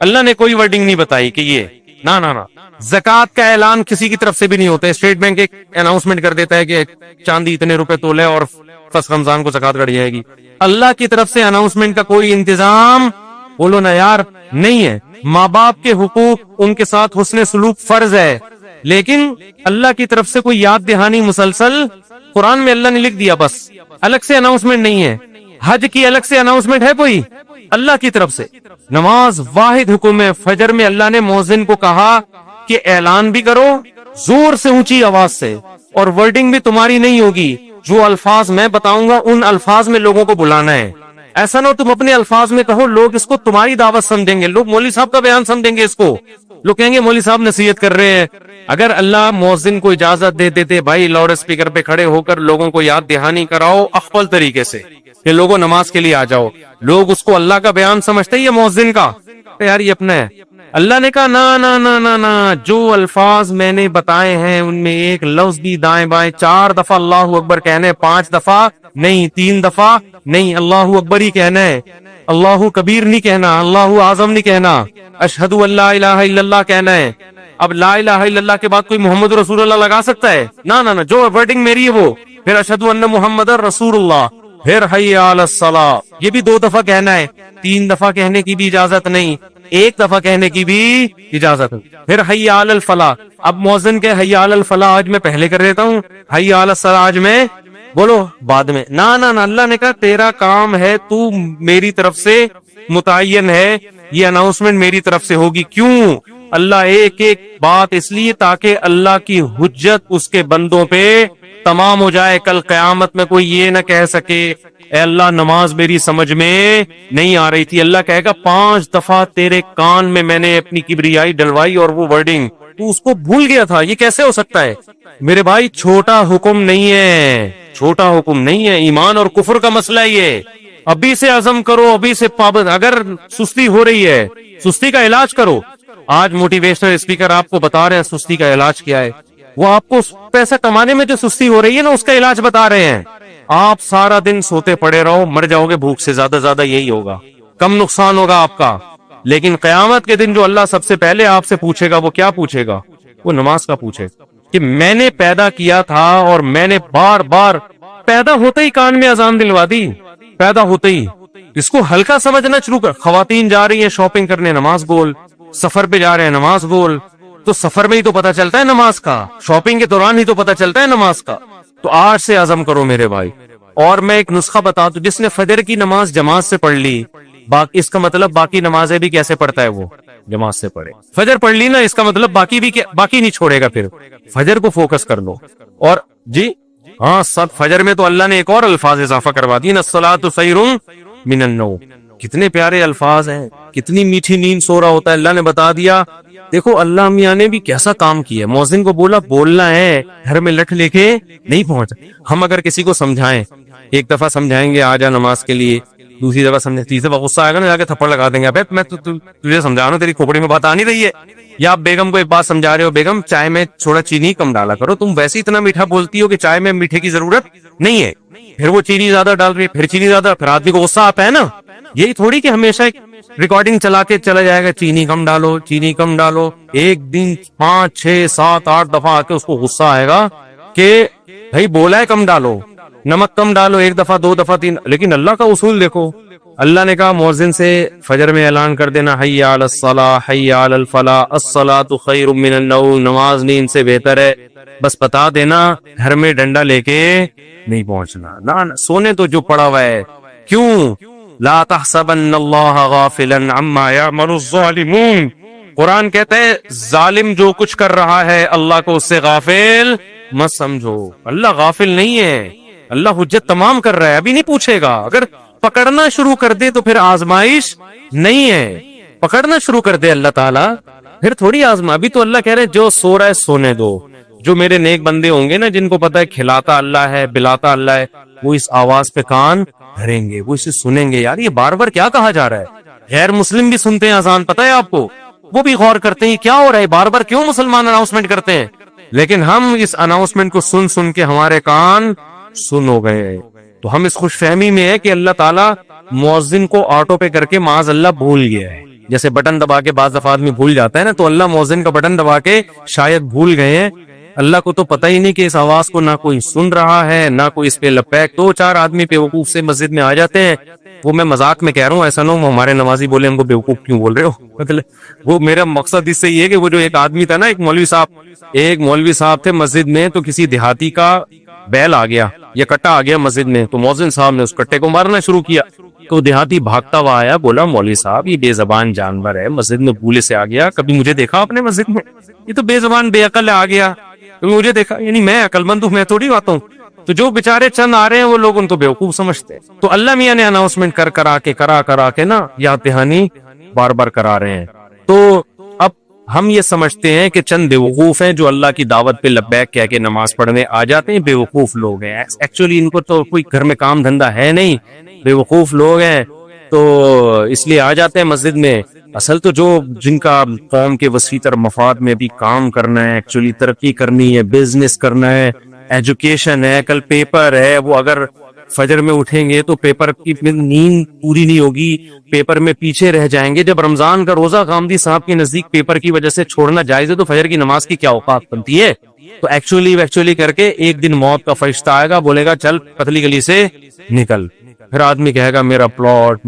اللہ نے کوئی ورڈنگ نہیں بتائی کہ یہ نہ نہ نہ. زکات کا اعلان کسی کی طرف سے بھی نہیں ہوتا ہے. اسٹیٹ بینک ایک اناؤنسمنٹ کر دیتا ہے کہ چاندی اتنے روپے تولے اور فرسٹ رمضان کو زکات کٹ جائے گی. اللہ کی طرف سے اناؤنسمنٹ کا کوئی انتظام بولو نا یار نہیں ہے. ماں باپ کے حقوق ان کے ساتھ حسن سلوک فرض ہے, لیکن اللہ کی طرف سے کوئی یاد دہانی مسلسل قرآن میں اللہ نے لکھ دیا, بس الگ سے اناؤنسمنٹ نہیں ہے. حج کی الگ سے اناؤنسمنٹ ہے کوئی؟ اللہ کی طرف سے. نماز واحد حکم ہے. فجر میں اللہ نے مؤذن کو کہا کہ اعلان بھی کرو زور سے اونچی آواز سے, اور ورڈنگ بھی تمہاری نہیں ہوگی. جو الفاظ میں بتاؤں گا ان الفاظ میں لوگوں کو بلانا ہے. ایسا نہ ہو تم اپنے الفاظ میں کہو, لوگ اس کو تمہاری دعوت سمجھیں گے, لوگ مولوی صاحب کا بیان سمجھیں گے اس کو, لوگ کہیں گے مولوی صاحب نصیحت کر رہے ہیں. اگر اللہ مؤذن کو اجازت دے دیتے بھائی لاؤڈ اسپیکر پہ کھڑے ہو کر لوگوں کو یاد دہانی کراؤ افضل طریقے سے کہ لوگوں نماز کے لیے آ جاؤ, لوگ اس کو اللہ کا بیان سمجھتے ہیں یا مؤذن کا؟ یار یہ اپنا ہے. اللہ نے کہا نا نا نا نا نا, جو الفاظ میں نے بتائے ہیں ان میں ایک لفظ بھی دائیں بائیں 4 دفعہ اللہ اکبر کہنے, 5 دفعہ نہیں, 3 دفعہ نہیں, اللہ اکبر ہی کہنا ہے. اللہ کبیر نہیں کہنا, اللہ اعظم نہیں کہنا, اشہد ان لا الہ الا اللہ کہنا ہے. اب لا الہ الا اللہ کے بعد کوئی محمد رسول اللہ لگا سکتا ہے؟ نہ نہ, جو ورڈنگ میری ہے وہ, پھر اشہد ان محمد رسول اللہ, پھر حی علی الصلاۃ, یہ بھی 2 دفعہ کہنا ہے. 3 دفعہ کہنے کی بھی اجازت نہیں, 1 دفعہ کہنے کی بھی اجازت ہے. پھر حی علی الفلاح. اب مؤذن کے حی علی الفلاح آج میں پہلے کر دیتا ہوں, حی علی الصلاۃ آج میں بولو بعد میں. نہ نہ نہ, اللہ نے کہا تیرا کام ہے, تو میری طرف سے متعین ہے, یہ اناؤنسمنٹ میری طرف سے ہوگی. کیوں؟ اللہ ایک ایک بات اس لیے تاکہ اللہ کی حجت اس کے بندوں پہ تمام ہو جائے. کل قیامت میں کوئی یہ نہ کہہ سکے اے اللہ نماز میری سمجھ میں نہیں آ رہی تھی. اللہ کہے گا 5 دفعہ تیرے کان میں نے اپنی کبریائی ڈلوائی اور وہ ورڈنگ تو اس کو بھول گیا تھا. یہ کیسے ہو سکتا ہے میرے بھائی؟ چھوٹا حکم نہیں ہے, چھوٹا حکم نہیں ہے. ایمان اور کفر کا مسئلہ یہ, ابھی سے عزم کرو, ابھی سے پابند. اگر سستی ہو رہی ہے سستی کا علاج کرو. آج موٹیویشنل اسپیکر آپ کو بتا رہے ہیں سستی کا علاج کیا ہے. وہ آپ کو پیسہ کمانے میں جو سستی ہو رہی ہے نا اس کا علاج بتا رہے ہیں. آپ سارا دن سوتے پڑے رہو, مر جاؤ گے بھوک سے, زیادہ یہی ہوگا, کم نقصان ہوگا آپ کا. لیکن قیامت کے دن جو اللہ سب سے پہلے آپ سے پوچھے گا وہ کیا پوچھے گا؟ وہ نماز کا پوچھے کہ میں نے پیدا کیا تھا اور میں نے بار بار پیدا ہوتے ہی کان میں اذان دلوا دی, پیدا ہوتے ہی. اس کو ہلکا سمجھنا شروع کر. خواتین جا رہی ہیں شاپنگ کرنے, نماز بول. سفر پہ جا رہے ہیں, نماز بول. تو سفر میں ہی تو پتا چلتا ہے نماز کا, شاپنگ کے دوران ہی تو پتا چلتا ہے نماز کا. تو آج سے عزم کرو میرے بھائی. اور میں ایک نسخہ بتا دوں, جس نے فجر کی نماز جماعت سے پڑھ لی, اس کا مطلب باقی نمازیں بھی کیسے پڑھتا ہے وہ جماعت سے پڑھے. فجر پڑھ لی نا, اس کا مطلب باقی نہیں چھوڑے گا. پھر فجر کو فوکس کر لو. اور جی ہاں, سب فجر میں تو اللہ نے ایک اور الفاظ اضافہ کروا دی, الصلاۃ خیر من النوم. کتنے پیارے الفاظ ہیں, کتنی میٹھی نیند سو رہا ہوتا ہے. اللہ نے بتا دیا. دیکھو اللہ میاں نے بھی کیسا کام کیا. مؤذن کو بولا بولنا ہے, گھر میں لٹھ لے کے نہیں پہنچا. ہم اگر کسی کو سمجھائیں, 1 دفعہ سمجھائیں گے آ جا نماز کے لیے, دوسری دفعہ سمجھے, تیسری دفعہ غصہ آئے گا نا, جا کے تھپڑ لگا دیں گے, ابے میں تجھے سمجھا رہا ہوں, تیری کھوپڑی میں بات آ نہیں رہی ہے. یا آپ بیگم کو ایک بات سمجھا رہے ہو, بیگم چائے میں تھوڑا چینی کم ڈالا کرو, تم ویسے اتنا میٹھا بولتی ہو کہ چائے میں میٹھے کی ضرورت نہیں ہے. پھر وہ چینی زیادہ ڈال رہی ہے, پھر چینی زیادہ, پھر آدمی کو غصہ آتا ہے نا. یہی تھوڑی کہ ہمیشہ ریکارڈنگ چلا کے چلا جائے گا, چینی کم ڈالو, چینی کم ڈالو. ایک دن 5 6 7 8 دفعہ آ کے اس کو غصہ آئے گا کہ بھائی بولا ہے کم ڈالو, نمک کم ڈالو, 1 دفعہ 2 دفعہ 3. لیکن اللہ کا اصول دیکھو, اللہ نے کہا مؤذن سے فجر میں اعلان کر دینا حی علی الصلاۃ حی علی الفلاح الصلاۃ خیر من النوم. نماز نیند سے بہتر ہے. بس بتا دینا, گھر میں ڈنڈا لے کے نہیں پہنچنا. نہ سونے تو جو پڑا ہوا ہے. کیوں؟ لا تحسبن اللہ غافلا عما یعمل الظالمون. قرآن کہتا ہے ظالم جو کچھ کر رہا ہے اللہ کو اس سے غافل مت سمجھو. اللہ غافل نہیں ہے, اللہ حجت تمام کر رہا ہے, ابھی نہیں پوچھے گا. اگر پکڑنا شروع کر دے تو پھر آزمائش نہیں ہے. پکڑنا شروع کر دے اللہ تعالیٰ پھر تھوڑی آزما. ابھی تو اللہ کہہ رہے جو سو رہا ہے سونے دو. جو میرے نیک بندے ہوں گے نا, جن کو پتا ہے کھلاتا اللہ ہے بلاتا اللہ ہے, وہ اس آواز پہ کان دھریں گے, وہ اسے سنیں گے. یار یہ بار بار کیا کہا جا رہا ہے؟ غیر مسلم بھی سنتے ہیں اذان, پتا ہے آپ کو, وہ بھی غور کرتے ہیں کیا ہو رہا ہے, بار بار کیوں مسلمان اناؤنسمنٹ کرتے ہیں. لیکن ہم اس اناؤنسمنٹ کو سن سن کے ہمارے کان سن ہو گئے. تو ہم اس خوش فہمی میں ہے کہ اللہ تعالیٰ مؤذن کو آٹو پہ کر کے معاذ اللہ بھول گیا ہے. جیسے بٹن دبا کے بعض دفعہ آدمی بھول جاتا ہے نا, تو اللہ مؤذن کا بٹن دبا کے شاید بھول گئے ہیں. اللہ کو تو پتہ ہی نہیں کہ اس آواز کو نہ کوئی سن رہا ہے نہ کوئی اس پہ لبیک. 2-4 آدمی بیوقوف سے مسجد میں آ جاتے ہیں. وہ میں مذاق میں کہہ رہا ہوں, ایسا نہ ہو ہمارے نمازی بولے ہم کو بیوقوف کیوں بول رہے ہو. مطلب وہ میرا مقصد اس سے یہ ہے کہ وہ جو ایک آدمی تھا نا, ایک مولوی صاحب تھے مسجد میں, تو کسی دیہاتی کا بیل آ گیا یا کٹا آ گیا مسجد میں, تو مؤذن صاحب نے اس کٹے کو مارنا شروع کیا. تو دیہاتی بھاگتا ہوا آیا, بولا مولوی صاحب یہ بے زبان جانور ہے, مسجد میں بھولے سے آ گیا, کبھی مجھے دیکھا آپ نے مسجد میں, یہ تو بے زبان بے عقل آ گیا, کبھی مجھے دیکھا, یعنی میں عقل مند ہوں, میں تھوڑی آتا ہوں. تو جو بےچارے چند آ رہے ہیں وہ لوگ ان کو بیوقوف سمجھتے ہیں. تو اللہ میاں نے اناؤنسمنٹ کرا کے نا یاد دہانی بار بار کرا رہے ہیں. تو اب ہم یہ سمجھتے ہیں کہ چند بیوقوف ہیں جو اللہ کی دعوت پہ لبیک کہہ کے نماز پڑھنے آ جاتے ہیں, بیوقوف لوگ ہیں. ایکچولی ان کو تو کوئی گھر میں کام دھندا ہے نہیں, بیوقوف لوگ ہیں, تو اس لیے آ جاتے ہیں مسجد میں. اصل تو جو جن کا قوم کے وسیع تر مفاد میں بھی کام کرنا ہے, ایکچولی ترقی کرنی ہے, بزنس کرنا ہے, ایجوکیشن ہے, کل پیپر ہے, وہ اگر فجر میں اٹھیں گے تو پیپر کی نیند پوری نہیں ہوگی, پیپر میں پیچھے رہ جائیں گے. جب رمضان کا روزہ غامدی صاحب کے نزدیک پیپر کی وجہ سے چھوڑنا جائز ہے, تو فجر کی نماز کی کیا اوقات بنتی ہے. تو ایکچولی کر کے ایک دن موت کا فرشتہ آئے گا, بولے گا چل پتلی گلی سے نکل. پھر آدمی کہے گا میرا پلاٹ,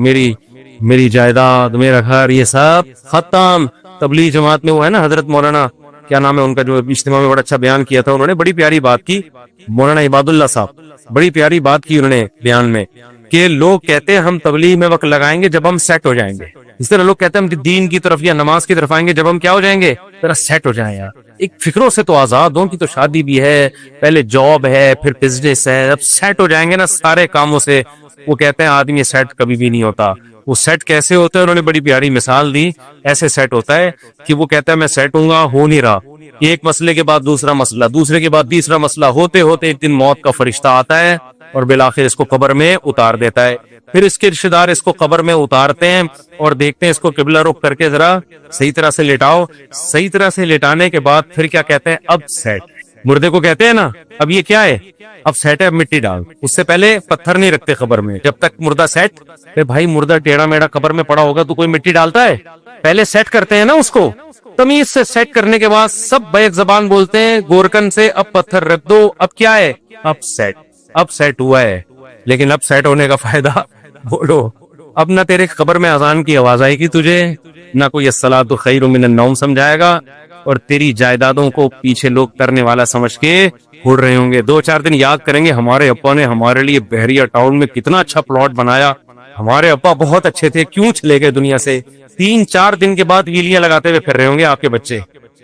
میری جائیداد, میرا گھر, یہ سب ختم. تبلیغ جماعت میں وہ ہے نا حضرت مولانا, کیا نام ہے ان کا, جو اجتماع میں بڑا اچھا بیان کیا تھا, انہوں نے بڑی پیاری بات کی, مولانا عباد اللہ صاحب, بڑی پیاری بات کی انہوں نے بیان میں, کہ لوگ کہتے ہیں ہم تبلیغ میں وقت لگائیں گے جب ہم سیٹ ہو جائیں گے. اس طرح لوگ کہتے ہیں ہم دین کی طرف یا نماز کی طرف آئیں گے جب ہم کیا ہو جائیں گے, ذرا سیٹ ہو جائیں. یار ایک فکروں سے تو آزاد ہوں, کی تو شادی بھی ہے, پہلے جاب ہے, پھر بزنس ہے, اب سیٹ ہو جائیں گے نا سارے کاموں سے. وہ کہتے ہیں آدمی سیٹ کبھی بھی نہیں ہوتا. وہ سیٹ کیسے ہوتا ہے, انہوں نے بڑی پیاری مثال دی. ایسے سیٹ ہوتا ہے کہ وہ کہتا ہے میں سیٹ ہوں گا, ہو نہیں رہا, ایک مسئلے کے بعد دوسرا مسئلہ, دوسرے کے بعد تیسرا مسئلہ, ہوتے ہوتے ایک دن موت کا فرشتہ آتا ہے اور بالآخر اس کو قبر میں اتار دیتا ہے. پھر اس کے رشتہ دار اس کو قبر میں اتارتے ہیں اور دیکھتے ہیں اس کو قبلہ رخ کر کے ذرا صحیح طرح سے لیٹاؤ. صحیح طرح سے لیٹانے کے بعد پھر کیا کہتے ہیں, اب سیٹ. مردے کو کہتے ہیں نا اب یہ کیا ہے, اب سیٹ ہے, اب مٹی ڈال. اس سے پہلے پتھر نہیں رکھتے قبر میں جب تک مردہ سیٹ. بھائی مردہ ٹیڑھا میڑا قبر میں پڑا ہوگا تو کوئی مٹی ڈالتا ہے, پہلے سیٹ کرتے ہیں نا اس کو. تمیز سے سیٹ کرنے کے بعد سب بیک زبان بولتے ہیں گورکن سے, اب پتھر رکھ دو, اب کیا ہے, اب سیٹ ہوا ہے. لیکن اب سیٹ ہونے کا فائدہ بولو, اب نہ تیرے قبر میں اذان کی آواز آئے گی تجھے, نہ کوئی الصلاۃ خیر من النوم سمجھائے گا, اور تیری جائیدادوں کو پیچھے لوگ کرنے والا سمجھ کے اڑ رہے ہوں گے. 2-4 دن یاد کریں گے ہمارے ابا نے ہمارے لیے بحریہ ٹاؤن میں کتنا اچھا پلاٹ بنایا, ہمارے ابا بہت اچھے تھے, کیوں چلے گئے دنیا سے. 3-4 دن کے بعد ویلیاں لگاتے ہوئے پھر رہے ہوں گے آپ کے بچے,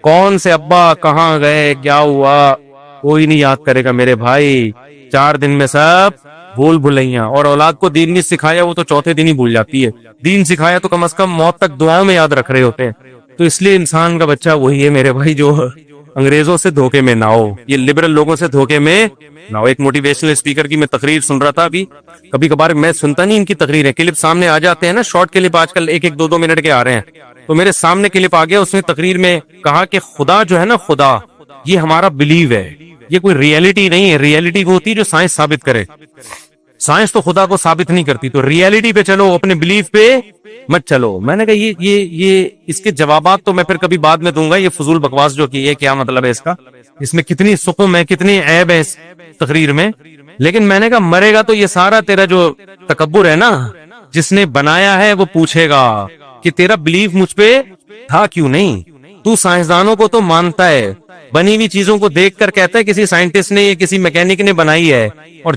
کون سے ابا کہاں گئے, کیا ہوا, کوئی نہیں یاد کرے گا میرے بھائی. 4 دن میں سب بھلیاں. اور اولاد کو دین نہیں سکھایا وہ تو چوتھے دن ہی بھول جاتی ہے, دین سکھایا تو کم از کم موت تک دعاؤں میں یاد رکھ رہے ہوتے ہیں. تو اس لیے انسان کا بچہ وہی ہے میرے بھائی جو انگریزوں سے دھوکے میں نہ ہو, یہ لبرل لوگوں سے دھوکے میں نہ ہو. ایک موٹیویشنل اسپیکر کی میں تقریر سن رہا تھا ابھی, کبھی کبھار میں سنتا نہیں ان کی تقریریں, کلپ سامنے آ جاتے ہیں نا, شارٹ کلپ آج کل 1-2 منٹ کے آ رہے ہیں, تو میرے سامنے کلپ آ گیا, اس نے تقریر میں کہا کہ خدا جو ہے نا, خدا یہ ہمارا بلیو ہے, یہ کوئی ریئلٹی نہیں ہے. ریئلٹی وہ ہوتی ہے جو سائنس ثابت کرے, سائنس تو خدا کو ثابت نہیں کرتی. تو ریئلٹی پہ چلو, اپنے بلیف پہ مت چلو. میں نے کہا یہ اس کے جوابات تو میں پھر کبھی بعد میں دوں گا. یہ فضول بکواس جو کی ہے کیا مطلب ہے اس کا, اس میں کتنی سقم ہے, کتنی عیب ہے اس تقریر میں. لیکن میں نے کہا مرے گا تو یہ سارا تیرا جو تکبر ہے نا, جس نے بنایا ہے وہ پوچھے گا کہ تیرا بلیف مجھ پہ تھا کیوں نہیں. تو سائنسدانوں کو تو مانتا ہے, بنی ہوئی چیزوں کو دیکھ کر کہتا ہے کسی سائنٹسٹ نے یا کسی میکینک نے بنائی ہے, اور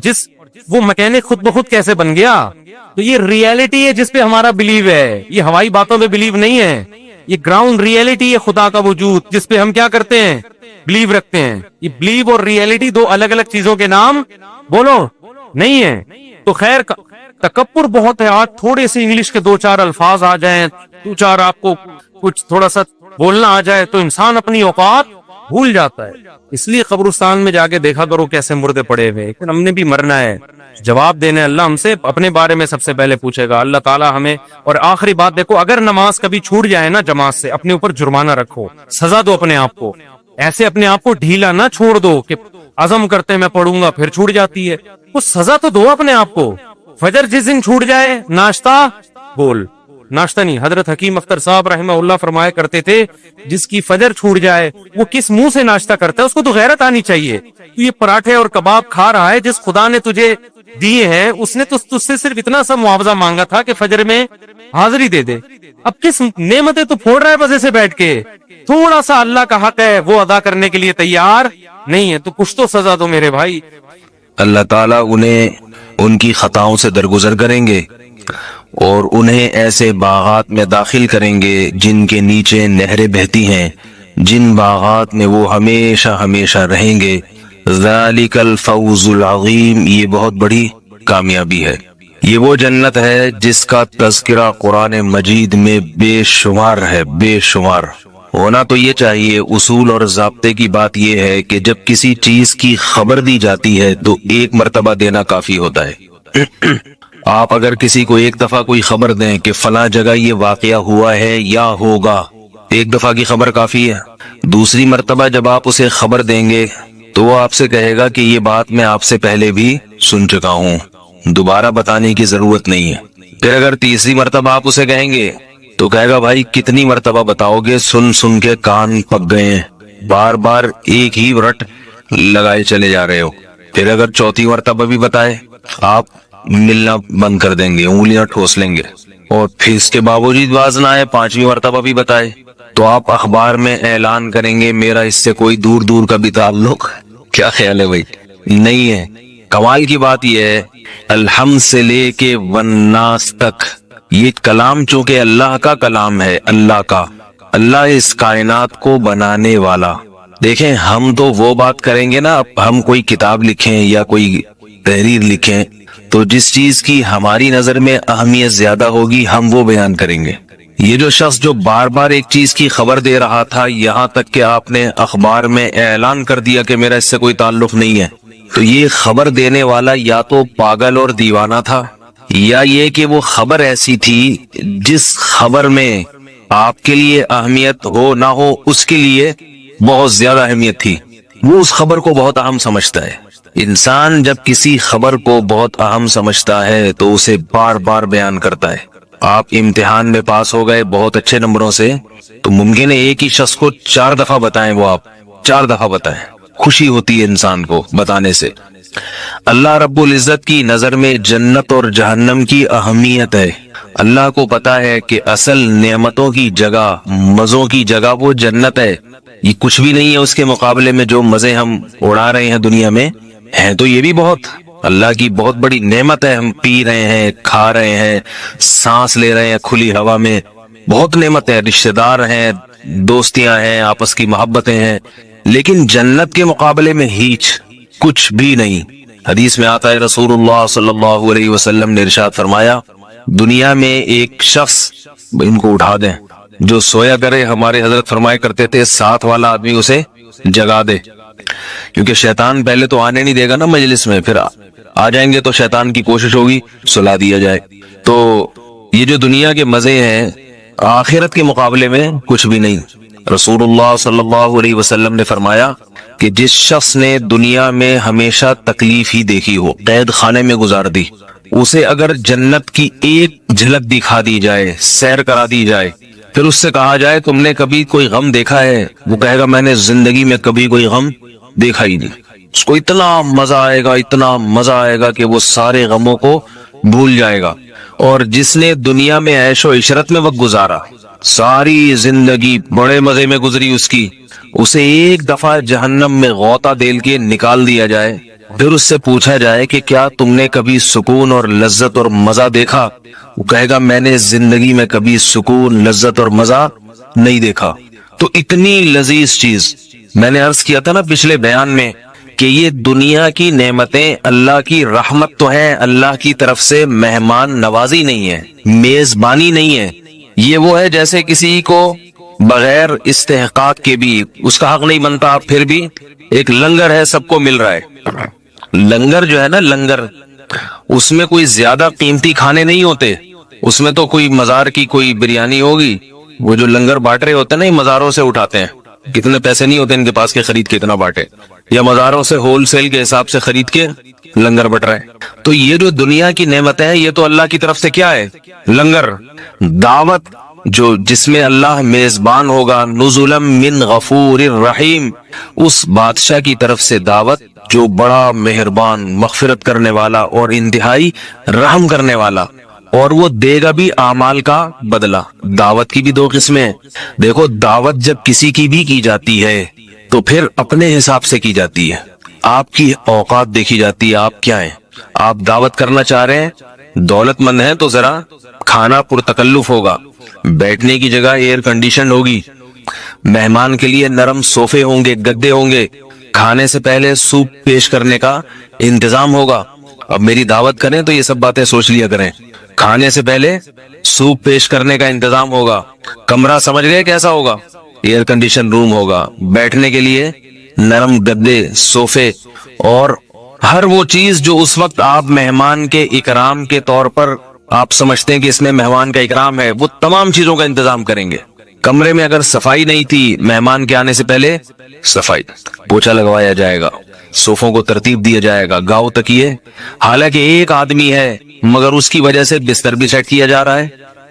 وہ میکینک خود بخود کیسے بن گیا. تو یہ ریئلٹی ہے جس پہ ہمارا بلیو ہے, یہ ہوائی باتوں پہ بلیو نہیں ہے. یہ گراؤنڈ ریئلٹی ہے خدا کا وجود, جس پہ ہم کیا کرتے ہیں, بلیو رکھتے ہیں. یہ بلیو اور ریئلٹی 2 الگ الگ چیزوں کے نام بولو نہیں ہے. تو خیر تکبر بہت ہے. آج تھوڑے سے انگلش کے 2-4 الفاظ آ جائیں, 2-4 آپ کو کچھ تھوڑا سا بولنا آ جائے تو انسان اپنی اوقات بھول جاتا ہے. اس لیے قبرستان میں جا کے دیکھا کرو کیسے مردے پڑے ہوئے, لیکن ہم نے بھی مرنا ہے, جواب دینے اللہ ہم سے اپنے بارے میں سب سے پہلے پوچھے گا اللہ تعالیٰ ہمیں. اور آخری بات دیکھو, اگر نماز کبھی چھوٹ جائے نا جماعت سے, اپنے اوپر جرمانہ رکھو, سزا دو اپنے آپ کو. ایسے اپنے آپ کو ڈھیلا نہ چھوڑ دو کہ عزم کرتے میں پڑھوں گا پھر چھوٹ جاتی ہے. وہ سزا تو دو اپنے آپ کو. فجر جس دن چھوٹ جائے, ناشتہ بول, ناشتہ نہیں. حضرت حکیم اختر صاحب رحمہ اللہ فرمایا کرتے تھے جس کی فجر چھوٹ جائے وہ کس منہ سے ناشتہ کرتا ہے, اس کو تو غیرت آنی چاہیے. تو یہ پراٹھے اور کباب کھا رہا ہے, جس خدا نے تجھے دیے ہیں اس نے تو تجھ سے صرف اتنا سا معاوضہ مانگا تھا کہ فجر میں حاضری دے دے. اب کس نعمتیں تو پھوڑ رہا ہے بس ایسے بیٹھ کے. تھوڑا سا اللہ کا حق ہے وہ ادا کرنے کے لیے تیار نہیں ہے, تو کچھ تو سزا دو میرے بھائی. اللہ تعالیٰ انہیں ان کی خطاؤں سے درگزر کریں گے اور انہیں ایسے باغات میں داخل کریں گے جن کے نیچے نہریں بہتی ہیں, جن باغات میں وہ ہمیشہ ہمیشہ رہیں گے. ذالک الفوز العظیم, یہ بہت بڑی کامیابی ہے. یہ وہ جنت ہے جس کا تذکرہ قرآن مجید میں بے شمار ہے, بے شمار. ہونا تو یہ چاہیے, اصول اور ضابطے کی بات یہ ہے کہ جب کسی چیز کی خبر دی جاتی ہے تو ایک مرتبہ دینا کافی ہوتا ہے. آپ اگر کسی کو ایک دفعہ کوئی خبر دیں کہ فلاں جگہ یہ واقعہ ہوا ہے یا ہوگا, ایک دفعہ کی خبر کافی ہے. دوسری مرتبہ جب آپ اسے خبر دیں گے تو وہ آپ سے کہے گا کہ یہ بات میں آپ سے پہلے بھی سن چکا ہوں, دوبارہ بتانے کی ضرورت نہیں ہے. پھر اگر تیسری مرتبہ آپ اسے کہیں گے تو کہے گا بھائی کتنی مرتبہ بتاؤ گے, سن سن کے کان پک گئے ہیں, بار بار ایک ہی رٹ لگائے چلے جا رہے ہو. پھر اگر چوتھی مرتبہ بھی بتائے آپ ملنا بند کر دیں گے, انگلیاں ٹھوس لیں گے. اور پھر اس کے باوجود باز نہ آئے, پانچویں مرتبہ بھی بتائے تو آپ اخبار میں اعلان کریں گے میرا اس سے کوئی دور دور کا بھی تعلق. کیا خیال ہے بھائی؟ نہیں ہے. کمال کی بات یہ ہے الحمد سے لے کے والناس تک یہ کلام چونکہ اللہ کا کلام ہے, اللہ کا, اللہ اس کائنات کو بنانے والا. دیکھیں ہم تو وہ بات کریں گے نا, اب ہم کوئی کتاب لکھیں یا کوئی تحریر لکھیں تو جس چیز کی ہماری نظر میں اہمیت زیادہ ہوگی ہم وہ بیان کریں گے. یہ جو شخص جو بار بار ایک چیز کی خبر دے رہا تھا یہاں تک کہ آپ نے اخبار میں اعلان کر دیا کہ میرا اس سے کوئی تعلق نہیں ہے, تو یہ خبر دینے والا یا تو پاگل اور دیوانہ تھا یا یہ کہ وہ خبر ایسی تھی جس خبر میں آپ کے لیے اہمیت ہو نہ ہو اس کے لیے بہت زیادہ اہمیت تھی. وہ اس خبر کو بہت اہم سمجھتا ہے. انسان جب کسی خبر کو بہت اہم سمجھتا ہے تو اسے بار بار بیان کرتا ہے. آپ امتحان میں پاس ہو گئے بہت اچھے نمبروں سے تو ممکن ہے ایک ہی شخص کو 4 دفعہ بتائیں, وہ آپ 4 دفعہ بتائیں, خوشی ہوتی ہے انسان کو بتانے سے. اللہ رب العزت کی نظر میں جنت اور جہنم کی اہمیت ہے. اللہ کو پتا ہے کہ اصل نعمتوں کی جگہ, مزوں کی جگہ وہ جنت ہے. یہ کچھ بھی نہیں ہے اس کے مقابلے میں جو مزے ہم اڑا رہے ہیں دنیا میں, ہیں تو یہ بھی بہت اللہ کی بہت بڑی نعمت ہے. ہم پی رہے ہیں, کھا رہے ہیں, سانس لے رہے ہیں کھلی ہوا میں, بہت نعمت ہے. رشتہ دار ہیں, دوستیاں ہیں, آپس کی محبتیں ہیں, لیکن جنت کے مقابلے میں ہیچ کچھ بھی نہیں. حدیث میں آتا ہے رسول اللہ صلی اللہ علیہ وسلم نے ارشاد فرمایا دنیا میں ایک شخص, ان کو اٹھا دیں, جو سویا کرے, ہمارے حضرت فرمایا کرتے تھے ساتھ والا آدمی اسے جگا دے, کیونکہ شیطان پہلے تو آنے نہیں دے گا نا مجلس میں, پھر آ جائیں گے تو شیطان کی کوشش ہوگی سلا دیا جائے. تو یہ جو دنیا کے مزے ہیں آخرت کے مقابلے میں کچھ بھی نہیں. رسول اللہ صلی اللہ علیہ وسلم نے فرمایا کہ جس شخص نے دنیا میں ہمیشہ تکلیف ہی دیکھی ہو, قید خانے میں گزار دی, اسے اگر جنت کی ایک جھلک دکھا دی جائے, سیر کرا دی جائے, پھر اس سے کہا جائے تم نے کبھی کوئی غم دیکھا ہے, وہ کہے گا میں نے زندگی میں کبھی کوئی غم دیکھا ہی نہیں. اس کو اتنا مزہ آئے گا, اتنا مزہ آئے گا کہ وہ سارے غموں کو بھول جائے گا. اور جس نے دنیا میں عیش و عشرت میں وقت گزارا, ساری زندگی بڑے مزے میں گزری اس کی, اسے ایک دفعہ جہنم میں غوطہ دے کے نکال دیا جائے, پھر اس سے پوچھا جائے کہ کیا تم نے کبھی سکون اور لذت اور مزہ دیکھا, وہ کہے گا میں نے زندگی میں کبھی سکون, لذت اور مزہ نہیں دیکھا. تو اتنی لذیذ چیز, میں نے عرض کیا تھا نا پچھلے بیان میں کہ یہ دنیا کی نعمتیں اللہ کی رحمت تو ہیں, اللہ کی طرف سے مہمان نوازی نہیں ہے, میزبانی نہیں ہے. یہ وہ ہے جیسے کسی کو بغیر استحقاق کے بھی اس کا حق نہیں بنتا, پھر بھی ایک لنگر ہے, سب کو مل رہا ہے. لنگر جو ہے نا, لنگر, اس میں کوئی زیادہ قیمتی کھانے نہیں ہوتے, اس میں تو کوئی مزار کی کوئی بریانی ہوگی, وہ جو لنگر بانٹ رہے ہوتے ہیں نا, یہ مزاروں سے اٹھاتے ہیں, کتنے پیسے نہیں ہوتے ان کے پاس کہ خرید کے اتنا بانٹے, یا مزاروں سے ہول سیل کے حساب سے خرید کے لنگر بٹ رہے. تو یہ جو دنیا کی نعمتیں ہیں یہ تو اللہ کی طرف سے کیا ہے, لنگر, دعوت جو جس میں اللہ میزبان ہوگا, نزلا من غفور الرحیم, اس بادشاہ کی طرف سے دعوت جو بڑا مہربان, مغفرت کرنے والا اور انتہائی رحم کرنے والا, اور وہ دے گا بھی اعمال کا بدلہ. دعوت کی بھی دو قسمیں ہیں. دیکھو دعوت جب کسی کی بھی کی جاتی ہے تو پھر اپنے حساب سے کی جاتی ہے, آپ کی اوقات دیکھی جاتی ہے, آپ کیا ہیں. آپ دعوت کرنا چاہ رہے ہیں, دولت مند ہیں تو ذرا کھانا پرتکلف ہوگا, بیٹھنے کی جگہ ایئر کنڈیشن ہوگی, مہمان کے لیے نرم صوفے ہوں گے, گدے ہوں گے, کھانے سے پہلے سوپ پیش کرنے کا انتظام ہوگا. اب میری دعوت کریں تو یہ سب باتیں سوچ لیا کریں. کھانے سے پہلے سوپ پیش کرنے کا انتظام ہوگا, کمرہ سمجھ گئے کیسا ہوگا, ایئر کنڈیشن روم ہوگا, بیٹھنے کے لیے نرم گدے, صوفے, اور ہر وہ چیز جو اس وقت آپ مہمان کے اکرام کے طور پر آپ سمجھتے ہیں کہ اس میں مہمان کا اکرام ہے, وہ تمام چیزوں کا انتظام کریں گے. کمرے میں اگر صفائی نہیں تھی, مہمان کے آنے سے پہلے صفائی, پوچھا لگوایا جائے گا, صوفوں کو ترتیب دیا جائے گا, گاؤ تکیے, حالانکہ ایک آدمی ہے مگر اس کی وجہ سے بستر بھی سیٹ کیا جا رہا ہے,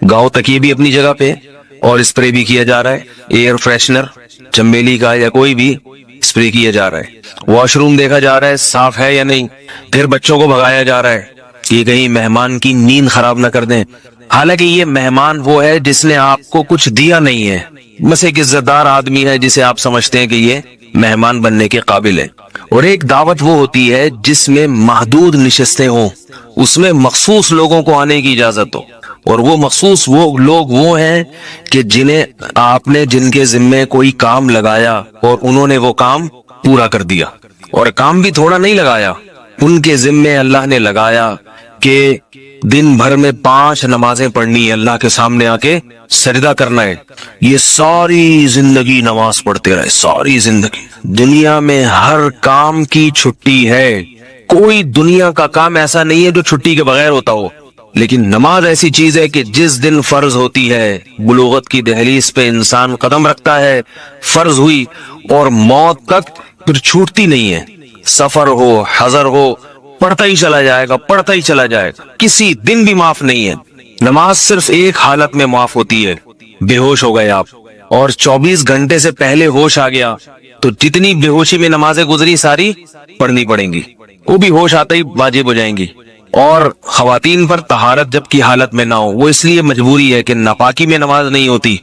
گاؤ تکیے بھی اپنی جگہ پہ, اور اسپرے بھی کیا جا رہا ہے, ایئر فریشنر چمیلی کا یا کوئی بھی اسپرے کیا جا رہا ہے, واش روم دیکھا جا رہا ہے صاف ہے یا نہیں, پھر بچوں کو بھگایا جا رہا ہے کہ کہیں مہمان کی نیند خراب نہ کر دیں. حالانکہ یہ مہمان وہ ہے جس نے آپ کو کچھ دیا نہیں ہے, بس ایک عزت دار آدمی ہے جسے آپ سمجھتے ہیں کہ یہ مہمان بننے کے قابل ہے. اور ایک دعوت وہ ہوتی ہے جس میں محدود نشستیں ہوں, اس میں مخصوص لوگوں کو آنے کی اجازت ہو, اور وہ مخصوص وہ لوگ وہ ہیں کہ جنہیں آپ نے جن کے ذمے کوئی کام لگایا اور انہوں نے وہ کام پورا کر دیا. اور کام بھی تھوڑا نہیں لگایا, ان کے ذمے اللہ نے لگایا کہ دن بھر میں 5 نمازیں پڑھنی ہے, اللہ کے سامنے آ کے سجدہ کرنا ہے. یہ ساری زندگی نماز پڑھتے رہے, ساری زندگی. دنیا میں ہر کام کی چھٹی ہے, کوئی دنیا کا کام ایسا نہیں ہے جو چھٹی کے بغیر ہوتا ہو, لیکن نماز ایسی چیز ہے کہ جس دن فرض ہوتی ہے, بلوغت کی دہلیز پہ انسان قدم رکھتا ہے, فرض ہوئی اور موت تک پھر چھوٹتی نہیں ہے. سفر ہو, حضر ہو, پڑھتا ہی چلا جائے گا, پڑھتا ہی چلا جائے گا, کسی دن بھی معاف نہیں ہے. نماز صرف ایک حالت میں معاف ہوتی ہے, بے ہوش ہو گئے آپ, اور 24 گھنٹے سے پہلے ہوش آ گیا تو جتنی بے ہوشی میں نمازیں گزری ساری پڑھنی پڑیں گی, وہ بھی ہوش آتا ہی واجب ہو جائیں گی. اور خواتین پر طہارت جب کی حالت میں نہ ہو, وہ اس لیے مجبوری ہے کہ ناپاکی میں نماز نہیں ہوتی.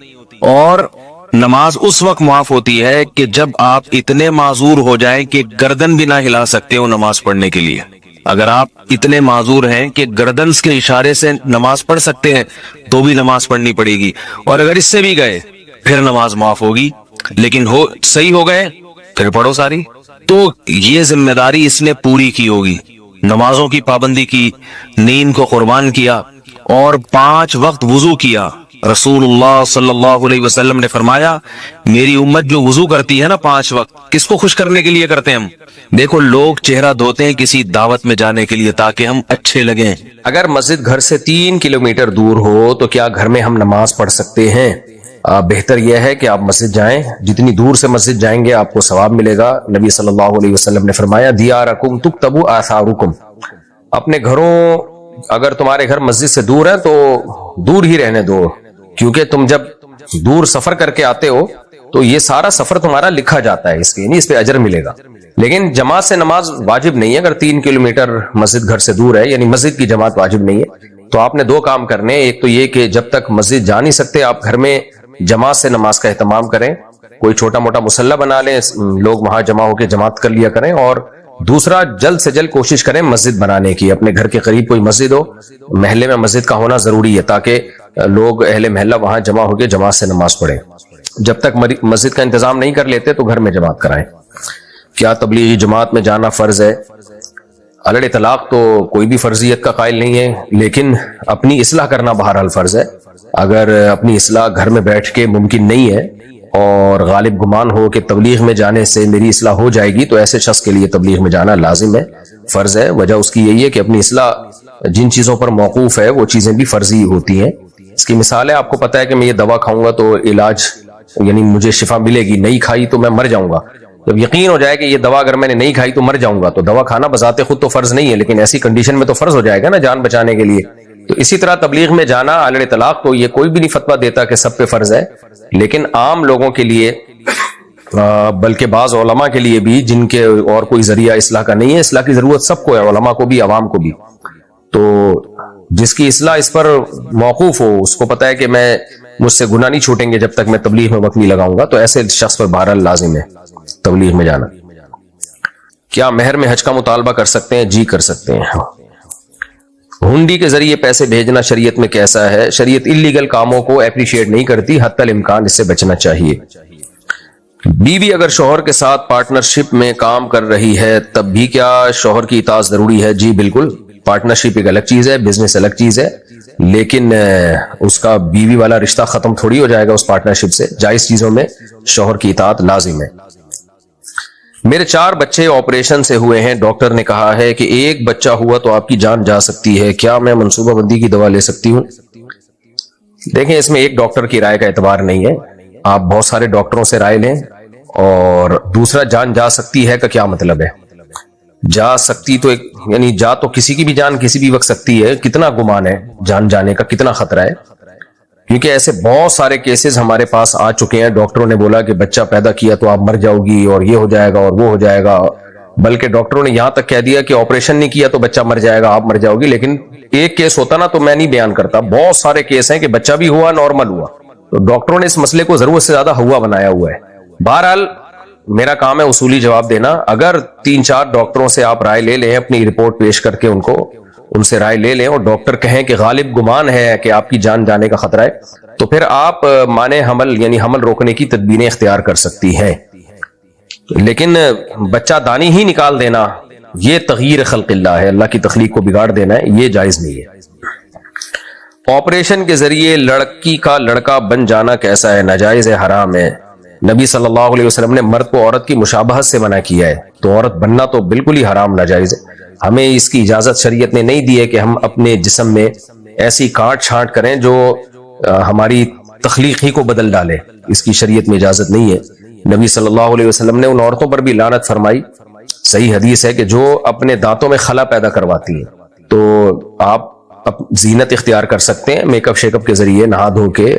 اور نماز اس وقت معاف ہوتی ہے کہ جب آپ اتنے معذور ہو جائیں کہ گردن بھی نہ ہلا سکتے ہو نماز پڑھنے کے لیے. اگر آپ اتنے معذور ہیں کہ گردن کے اشارے سے نماز پڑھ سکتے ہیں تو بھی نماز پڑھنی پڑے گی, اور اگر اس سے بھی گئے پھر نماز معاف ہوگی, لیکن صحیح ہو گئے پھر پڑھو ساری. تو یہ ذمہ داری اس نے پوری کی ہوگی, نمازوں کی پابندی کی, نیند کو قربان کیا, اور 5 وقت وضو کیا. رسول اللہ صلی اللہ علیہ وسلم نے فرمایا میری امت جو وضو کرتی ہے نا 5 وقت, کس کو خوش کرنے کے لیے کرتے ہیں ہم. دیکھو لوگ چہرہ دھوتے ہیں کسی دعوت میں جانے کے لیے تاکہ ہم اچھے لگیں. اگر مسجد گھر سے 3 کلومیٹر دور ہو تو کیا گھر میں ہم نماز پڑھ سکتے ہیں؟ بہتر یہ ہے کہ آپ مسجد جائیں, جتنی دور سے مسجد جائیں گے آپ کو ثواب ملے گا. نبی صلی اللہ علیہ وسلم نے فرمایا دیارکم تکتب آثارکم, اپنے گھروں اگر تمہارے گھر مسجد سے دور ہے تو دور ہی رہنے دو, کیونکہ تم جب دور سفر کر کے آتے ہو تو یہ سارا سفر تمہارا لکھا جاتا ہے, اس کے یعنی اس پہ اجر ملے گا. لیکن جماعت سے نماز واجب نہیں ہے. اگر 3 کلومیٹر مسجد گھر سے دور ہے یعنی مسجد کی جماعت واجب نہیں ہے, تو آپ نے 2 کام کرنے. ایک تو یہ کہ جب تک مسجد جا نہیں سکتے آپ گھر میں جماعت سے نماز کا اہتمام کریں, کوئی چھوٹا موٹا مصلی بنا لیں, لوگ وہاں جمع ہو کے جماعت کر لیا کریں. اور دوسرا جلد سے جلد کوشش کریں مسجد بنانے کی, اپنے گھر کے قریب کوئی مسجد ہو, محلے میں مسجد کا ہونا ضروری ہے تاکہ لوگ اہل محلہ وہاں جمع ہو کے جماعت سے نماز پڑھیں. جب تک مسجد کا انتظام نہیں کر لیتے تو گھر میں جماعت کرائیں. کیا تبلیغی جماعت میں جانا فرض ہے؟ علی الاطلاق تو کوئی بھی فرضیت کا قائل نہیں ہے, لیکن اپنی اصلاح کرنا بہرحال فرض ہے. اگر اپنی اصلاح گھر میں بیٹھ کے ممکن نہیں ہے اور غالب گمان ہو کہ تبلیغ میں جانے سے میری اصلاح ہو جائے گی, تو ایسے شخص کے لیے تبلیغ میں جانا لازم ہے, فرض ہے. وجہ اس کی یہی ہے کہ اپنی اصلاح جن چیزوں پر موقوف ہے وہ چیزیں بھی فرضی ہوتی ہیں. اس کی مثال ہے, آپ کو پتا ہے کہ میں یہ دوا کھاؤں گا تو علاج یعنی مجھے شفا ملے گی، نہیں کھائی تو میں مر جاؤں گا. جب یقین ہو جائے کہ یہ دوا اگر میں نے نہیں کھائی تو مر جاؤں گا، تو دوا کھانا بذات خود تو فرض نہیں ہے، لیکن ایسی کنڈیشن میں تو فرض ہو جائے گا نا جان بچانے کے لیے. تو اسی طرح تبلیغ میں جانا علی الاطلاق تو یہ کوئی بھی نہیں فتویٰ دیتا کہ سب پہ فرض ہے، لیکن عام لوگوں کے لیے بلکہ بعض علماء کے لیے بھی جن کے اور کوئی ذریعہ اصلاح کا نہیں ہے، اصلاح کی ضرورت سب کو ہے، علماء کو بھی عوام کو بھی. تو جس کی اصلاح اس پر موقوف ہو اس کو پتا ہے کہ میں مجھ سے گناہ نہیں چھوٹیں گے جب تک میں تبلیغ میں وقت نہیں لگاؤں گا، تو ایسے شخص پر بہرحال لازم ہے تبلیغ میں جانا. کیا مہر میں حج کا مطالبہ کر سکتے ہیں؟ جی کر سکتے ہیں. ہنڈی کے ذریعے پیسے بھیجنا شریعت میں کیسا ہے؟ شریعت اللیگل کاموں کو اپریشیٹ نہیں کرتی، حتی الامکان اس سے بچنا چاہیے. بیوی اگر شوہر کے ساتھ پارٹنرشپ میں کام کر رہی ہے تب بھی کیا شوہر کی اطاعت ضروری ہے؟ جی بالکل. پارٹنرشپ ایک الگ چیز ہے، بزنس الگ چیز ہے، لیکن اس کا بیوی والا رشتہ ختم تھوڑی ہو جائے گا اس پارٹنرشپ سے. جائز چیزوں میں شوہر کی اطاعت لازم ہے. میرے 4 بچے آپریشن سے ہوئے ہیں، ڈاکٹر نے کہا ہے کہ ایک بچہ ہوا تو آپ کی جان جا سکتی ہے، کیا میں منصوبہ بندی کی دوا لے سکتی ہوں؟ دیکھیں اس میں ایک ڈاکٹر کی رائے کا اعتبار نہیں ہے، آپ بہت سارے ڈاکٹروں سے رائے لیں. اور دوسرا جان جا سکتی ہے کا کیا مطلب ہے؟ جا سکتی تو یعنی جا تو کسی کی بھی جان کسی بھی وقت سکتی ہے، کتنا گمان ہے جان جانے کا، کتنا خطرہ ہے؟ کیونکہ ایسے بہت سارے کیسز ہمارے پاس آ چکے ہیں، ڈاکٹروں نے بولا کہ بچہ پیدا کیا تو آپ مر جاؤ گی اور یہ ہو جائے گا اور وہ ہو جائے گا، بلکہ ڈاکٹروں نے یہاں تک کہہ دیا کہ آپریشن نہیں کیا تو بچہ مر جائے گا، آپ مر جاؤ گی. لیکن ایک کیس ہوتا نا تو میں نہیں بیان کرتا، بہت سارے کیس ہیں کہ بچہ بھی ہوا نارمل ہوا، تو ڈاکٹروں نے اس مسئلے کو ضرورت سے زیادہ ہوا بنایا ہوا ہے. بہرحال میرا کام ہے اصولی جواب دینا. اگر 3-4 ڈاکٹروں سے آپ رائے لے لیں، اپنی رپورٹ پیش کر کے ان سے رائے لے لیں اور ڈاکٹر کہیں کہ غالب گمان ہے کہ آپ کی جان جانے کا خطرہ ہے، تو پھر آپ مانع حمل یعنی حمل روکنے کی تدبیریں اختیار کر سکتی ہیں. لیکن بچہ دانی ہی نکال دینا یہ تغییر خلق اللہ ہے، اللہ کی تخلیق کو بگاڑ دینا ہے، یہ جائز نہیں ہے. آپریشن کے ذریعے لڑکی کا لڑکا بن جانا کیسا ہے؟ ناجائز ہے، حرام ہے. نبی صلی اللہ علیہ وسلم نے مرد کو عورت کی مشابہت سے منع کیا ہے، تو عورت بننا تو بالکل ہی حرام ناجائز ہے. ہمیں اس کی اجازت شریعت نے نہیں دی ہے کہ ہم اپنے جسم میں ایسی کاٹ چھانٹ کریں جو ہماری تخلیق ہی کو بدل ڈالے، اس کی شریعت میں اجازت نہیں ہے. نبی صلی اللہ علیہ وسلم نے ان عورتوں پر بھی لعنت فرمائی. صحیح حدیث ہے کہ جو اپنے دانتوں میں خلا پیدا کرواتی ہیں، تو آپ زینت اختیار کر سکتے ہیں میک اپ شیک اپ کے ذریعے، نہا دھو کے.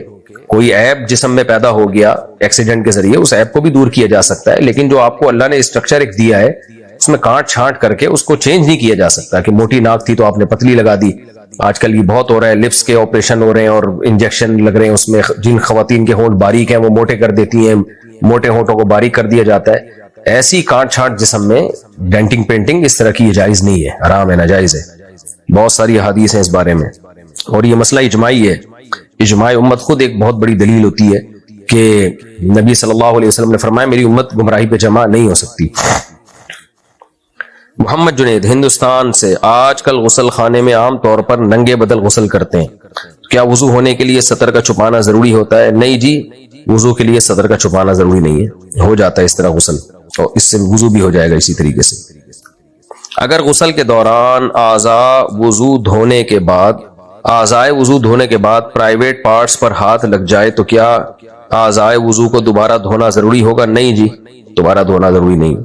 کوئی عیب جسم میں پیدا ہو گیا ایکسیڈنٹ کے ذریعے، اس عیب کو بھی دور کیا جا سکتا ہے، لیکن جو آپ کو اللہ نے اسٹرکچر ایک دیا ہے اس میں کاٹ چھانٹ کر کے اس کو چینج نہیں کیا جا سکتا کہ موٹی ناک تھی تو آپ نے پتلی لگا دی. آج کل یہ بہت ہو رہا ہے، لپس کے آپریشن ہو رہے ہیں اور انجیکشن لگ رہے ہیں اس میں. جن خواتین کے ہونٹ باریک ہیں وہ موٹے کر دیتی ہیں، موٹے ہونٹوں کو باریک کر دیا جاتا ہے. ایسی کاٹ چھانٹ جسم میں ڈینٹنگ پینٹنگ اس طرح کی جائز نہیں ہے، حرام ہے، ناجائز ہے. بہت ساری حدیث ہیں اس بارے میں، اور یہ مسئلہ اجماعی ہے. اجماع امت خود ایک بہت بڑی دلیل ہوتی ہے کہ نبی صلی اللہ علیہ وسلم نے فرمایا میری امت گمراہی پہ جمع نہیں ہو سکتی. محمد جنید ہندوستان سے، آج کل غسل خانے میں عام طور پر ننگے بدل غسل کرتے ہیں، کیا وضو ہونے کے لیے سطر کا چھپانا ضروری ہوتا ہے؟ نہیں جی، وضو کے لیے سطر کا چھپانا ضروری نہیں ہے، ہو جاتا ہے اس طرح غسل، اور اس سے وضو بھی ہو جائے گا اسی طریقے سے. اگر غسل کے دوران اعضائے وضو دھونے کے بعد پرائیویٹ پارٹس پر ہاتھ لگ جائے تو کیا اعضائے وضو کو دوبارہ دھونا ضروری ہوگا؟ نہیں جی، دوبارہ دھونا ضروری نہیں.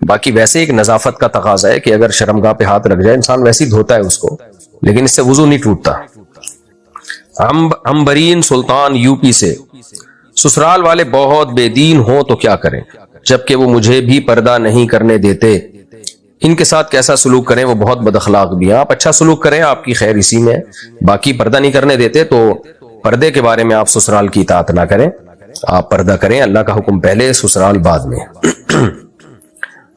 باقی ویسے ایک نظافت کا تقاضا ہے کہ اگر شرمگاہ پہ ہاتھ لگ جائے انسان ویسے ہی دھوتا ہے اس کو، لیکن اس سے وضو نہیں ٹوٹتا. امبرین سلطان یو پی سے، سسرال والے بہت بے دین ہوں تو کیا کریں جبکہ وہ مجھے بھی پردہ نہیں کرنے دیتے؟ ان کے ساتھ کیسا سلوک کریں؟ وہ بہت بد اخلاق بھی ہیں. آپ اچھا سلوک کریں، آپ کی خیر اسی میں. باقی پردہ نہیں کرنے دیتے تو پردے کے بارے میں آپ سسرال کی اطاعت نہ کریں، آپ پردہ کریں، اللہ کا حکم پہلے، سسرال بعد میں.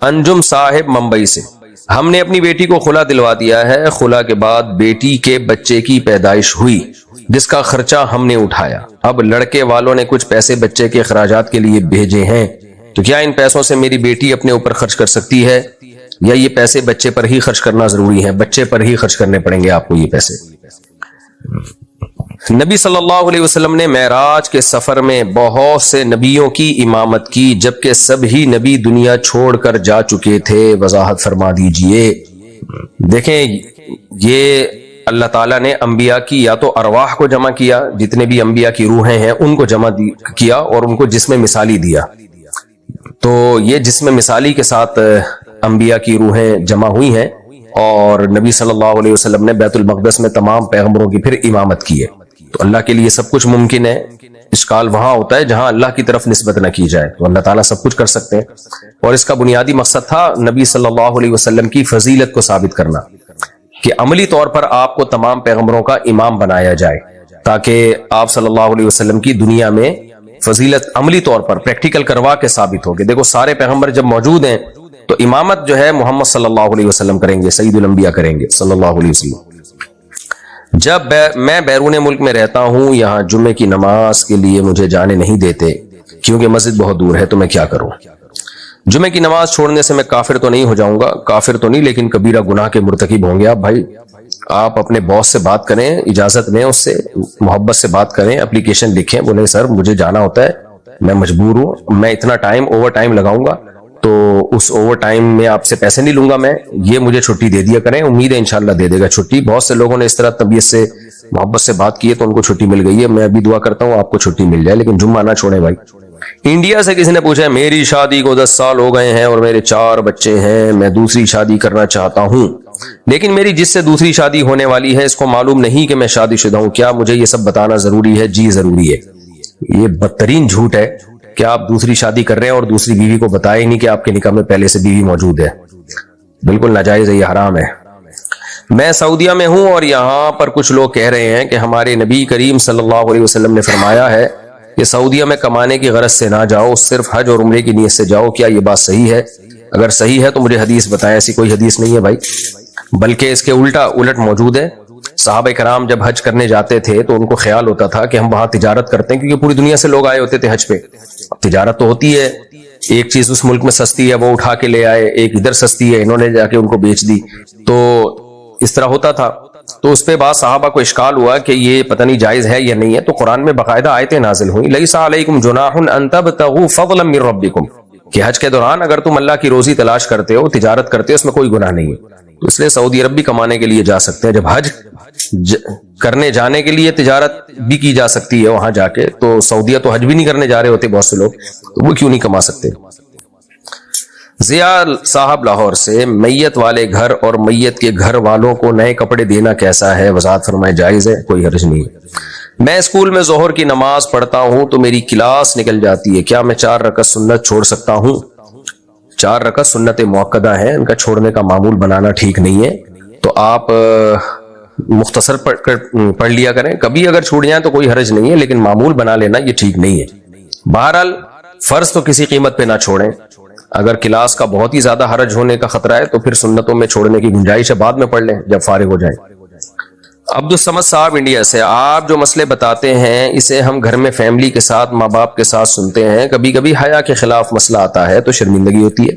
انجم صاحب ممبئی سے، ہم نے اپنی بیٹی کو خلا دلوا دیا ہے، خلا کے بعد بیٹی کے بچے کی پیدائش ہوئی جس کا خرچہ ہم نے اٹھایا. اب لڑکے والوں نے کچھ پیسے بچے کے اخراجات کے لیے بھیجے ہیں، تو کیا ان پیسوں سے میری بیٹی اپنے اوپر خرچ کر سکتی ہے یا یہ پیسے بچے پر ہی خرچ کرنا ضروری ہے؟ بچے پر ہی خرچ کرنے پڑیں گے آپ کو یہ پیسے. نبی صلی اللہ علیہ وسلم نے معراج کے سفر میں بہت سے نبیوں کی امامت کی جبکہ سب ہی نبی دنیا چھوڑ کر جا چکے تھے، وضاحت فرما دیجئے. دیکھیں یہ اللہ تعالیٰ نے انبیاء کی یا تو ارواح کو جمع کیا، جتنے بھی انبیاء کی روحیں ہیں ان کو جمع کیا اور ان کو جسم مثالی دیا. تو یہ جسم مثالی کے ساتھ انبیاء کی روحیں جمع ہوئی ہیں، اور نبی صلی اللہ علیہ وسلم نے بیت المقدس میں تمام پیغمبروں کی پھر امامت کی ہے. تو اللہ کے لیے سب کچھ ممکن ہے. اشکال وہاں ہوتا ہے جہاں اللہ کی طرف نسبت نہ کی جائے. تو اللہ تعالیٰ سب کچھ کر سکتے ہیں، اور اس کا بنیادی مقصد تھا نبی صلی اللہ علیہ وسلم کی فضیلت کو ثابت کرنا، کہ عملی طور پر آپ کو تمام پیغمبروں کا امام بنایا جائے، تاکہ آپ صلی اللہ علیہ وسلم کی دنیا میں فضیلت عملی طور پر پریکٹیکل کروا کے ثابت ہوگی. دیکھو سارے پیغمبر جب موجود ہیں تو امامت جو ہے محمد صلی اللہ علیہ وسلم کریں گے، سید الانبیاء کریں گے صلی اللہ علیہ وسلم. جب میں بیرون ملک میں رہتا ہوں، یہاں جمعے کی نماز کے لیے مجھے جانے نہیں دیتے کیونکہ مسجد بہت دور ہے، تو میں کیا کروں؟ جمعے کی نماز چھوڑنے سے میں کافر تو نہیں ہو جاؤں گا، کافر تو نہیں، لیکن کبیرہ گناہ کے مرتکب ہوں گے آپ. بھائی آپ اپنے باس سے بات کریں، اجازت لیں، اس سے محبت سے بات کریں، اپلیکیشن لکھیں، بولیں سر مجھے جانا ہوتا ہے، میں مجبور ہوں، میں اتنا ٹائم اوور ٹائم لگاؤں گا، تو اس اوور ٹائم میں آپ سے پیسے نہیں لوں گا، میں یہ مجھے چھٹی دے دیا کریں. امید ہے انشاءاللہ دے دے گا چھٹی. بہت سے لوگوں نے اس طرح طبیعت سے محبت سے بات کی ہے تو ان کو چھٹی مل گئی ہے. میں ابھی دعا کرتا ہوں آپ کو چھٹی مل جائے، لیکن جمعہ نہ چھوڑیں بھائی. انڈیا سے کسی نے پوچھا ہے میری شادی کو 10 سال ہو گئے ہیں اور میرے 4 بچے ہیں، میں دوسری شادی کرنا چاہتا ہوں، لیکن میری جس سے دوسری شادی ہونے والی ہے اس کو معلوم نہیں کہ میں شادی شدہ ہوں، کیا مجھے یہ سب بتانا ضروری ہے؟ جی ضروری ہے. یہ بدترین جھوٹ ہے کہ آپ دوسری شادی کر رہے ہیں اور دوسری بیوی کو بتائے نہیں کہ آپ کے نکاح میں پہلے سے بیوی موجود ہے. بالکل ناجائز ہے، یہ حرام ہے. میں سعودیہ میں ہوں اور یہاں پر کچھ لوگ کہہ رہے ہیں کہ ہمارے نبی کریم صلی اللہ علیہ وسلم نے فرمایا ہے کہ سعودیہ میں کمانے کی غرض سے نہ جاؤ، صرف حج اور عمرے کی نیت سے جاؤ. کیا یہ بات صحیح ہے؟ اگر صحیح ہے تو مجھے حدیث بتائیں. ایسی کوئی حدیث نہیں ہے بھائی، بلکہ اس کے الٹ موجود ہے. صحابہ کرام جب حج کرنے جاتے تھے تو ان کو خیال ہوتا تھا کہ ہم وہاں تجارت کرتے ہیں، کیونکہ پوری دنیا سے لوگ آئے ہوتے تھے حج پہ. تجارت تو ہوتی ہے، ایک چیز اس ملک میں سستی ہے وہ اٹھا کے لے آئے، ایک ادھر سستی ہے انہوں نے جا کے ان کو بیچ دی، تو اس طرح ہوتا تھا. تو اس پہ بعض صحابہ کو اشکال ہوا کہ یہ پتہ نہیں جائز ہے یا نہیں ہے. تو قرآن میں باقاعدہ آیتیں نازل ہوئیں، لیس علیکم جناح ان تبتغوا فضلا من ربکم، کہ حج کے دوران اگر تم اللہ کی روزی تلاش کرتے ہو، تجارت کرتے ہو، اس میں کوئی گناہ نہیں ہے. تو اس لیے سعودی عرب بھی کمانے کے لیے جا سکتے ہیں. جب حج کرنے جانے کے لیے تجارت بھی کی جا سکتی ہے وہاں جا کے، تو سعودیہ تو حج بھی نہیں کرنے جا رہے ہوتے بہت سے لوگ، تو وہ کیوں نہیں کما سکتے؟ ضیاء صاحب لاہور سے، میت والے گھر اور میت کے گھر والوں کو نئے کپڑے دینا کیسا ہے؟ وضاحت فرمائے. جائز ہے، کوئی حرج نہیں ہے. میں اسکول میں ظہر کی نماز پڑھتا ہوں تو میری کلاس نکل جاتی ہے، کیا میں 4 رکعت سنت چھوڑ سکتا ہوں؟ 4 رکعت سنت مؤکدہ ہیں، ان کا چھوڑنے کا معمول بنانا ٹھیک نہیں ہے. تو آپ مختصر پڑھ لیا کریں، کبھی اگر چھوٹ جائیں تو کوئی حرج نہیں ہے، لیکن معمول بنا لینا یہ ٹھیک نہیں ہے. بہرحال فرض تو کسی قیمت پہ نہ چھوڑیں. اگر کلاس کا بہت ہی زیادہ حرج ہونے کا خطرہ ہے تو پھر سنتوں میں چھوڑنے کی گنجائش ہے، بعد میں پڑھ لیں جب فارغ ہو جائیں. عبدالصمد صاحب انڈیا سے، آپ جو مسئلے بتاتے ہیں اسے ہم گھر میں فیملی کے ساتھ، ماں باپ کے ساتھ سنتے ہیں، کبھی کبھی حیا کے خلاف مسئلہ آتا ہے تو شرمندگی ہوتی ہے.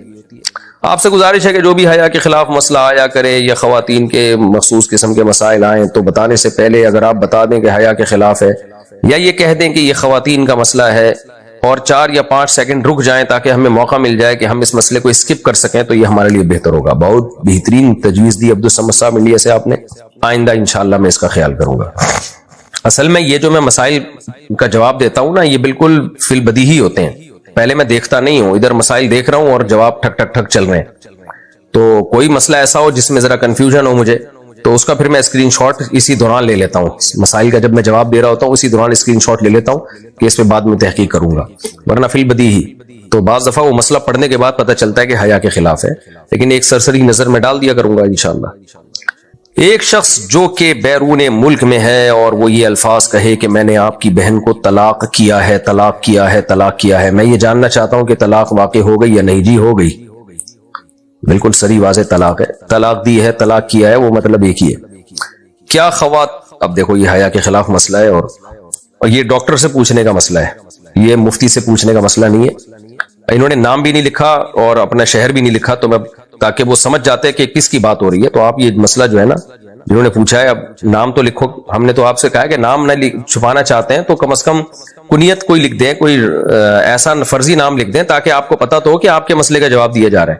آپ سے گزارش ہے کہ جو بھی حیا کے خلاف مسئلہ آیا کرے یا خواتین کے مخصوص قسم کے مسائل آئیں تو بتانے سے پہلے اگر آپ بتا دیں کہ حیا کے خلاف ہے، یا یہ کہہ دیں کہ یہ خواتین کا مسئلہ ہے، اور 4 یا 5 سیکنڈ رک جائیں تاکہ ہمیں موقع مل جائے کہ ہم اس مسئلے کو اسکپ کر سکیں، تو یہ ہمارے لیے بہتر ہوگا. بہت بہترین تجویز دی عبدالصمد صاحب انڈیا سے آپ نے، آئندہ انشاءاللہ میں اس کا خیال کروں گا. اصل میں یہ جو میں مسائل کا جواب دیتا ہوں نا، یہ بالکل فی البدیہی ہوتے ہیں، پہلے میں دیکھتا نہیں ہوں، ادھر مسائل دیکھ رہا ہوں اور جواب ٹھک ٹھک ٹھک چل رہے ہیں. تو کوئی مسئلہ ایسا ہو جس میں ذرا کنفیوژن ہو مجھے، تو اس کا پھر میں اسکرین شاٹ اسی دوران لے لیتا ہوں. مسائل کا جب میں جواب دے رہا ہوتا ہوں اسی دوران اسکرین شاٹ لے لیتا ہوں کہ اس پہ بعد میں تحقیق کروں گا، ورنہ فی البدیہی تو بعض دفعہ وہ مسئلہ پڑھنے کے بعد پتہ چلتا ہے کہ حیا کے خلاف ہے، لیکن ایک سرسری نظر میں ڈال دیا کروں گا انشاءاللہ. ایک شخص جو کہ بیرون ملک میں ہے اور وہ یہ الفاظ کہے کہ میں نے آپ کی بہن کو طلاق کیا ہے، طلاق کیا ہے، طلاق کیا ہے، میں یہ جاننا چاہتا ہوں کہ طلاق واقع ہو گئی یا نہیں؟ جی ہو گئی، بالکل صریح واضح طلاق ہے. طلاق دی ہے، طلاق کیا ہے، وہ مطلب ایک ہی ہے. کیا اب دیکھو یہ حیا کے خلاف مسئلہ ہے، اور یہ ڈاکٹر سے پوچھنے کا مسئلہ ہے، یہ مفتی سے پوچھنے کا مسئلہ نہیں ہے. انہوں نے نام بھی نہیں لکھا اور اپنا شہر بھی نہیں لکھا، تو میں تاکہ وہ سمجھ جاتے ہیں کہ کس کی بات ہو رہی ہے. تو آپ یہ مسئلہ جو ہے نا، جنہوں نے پوچھا ہے، اب نام تو لکھو. ہم نے تو آپ سے کہا کہ نام نہ چھپانا چاہتے ہیں تو کم از کم کنیت کوئی لکھ دیں، کوئی ایسا فرضی نام لکھ دیں تاکہ آپ کو پتہ تو ہو کہ آپ کے مسئلے کا جواب دیا جا رہا ہے.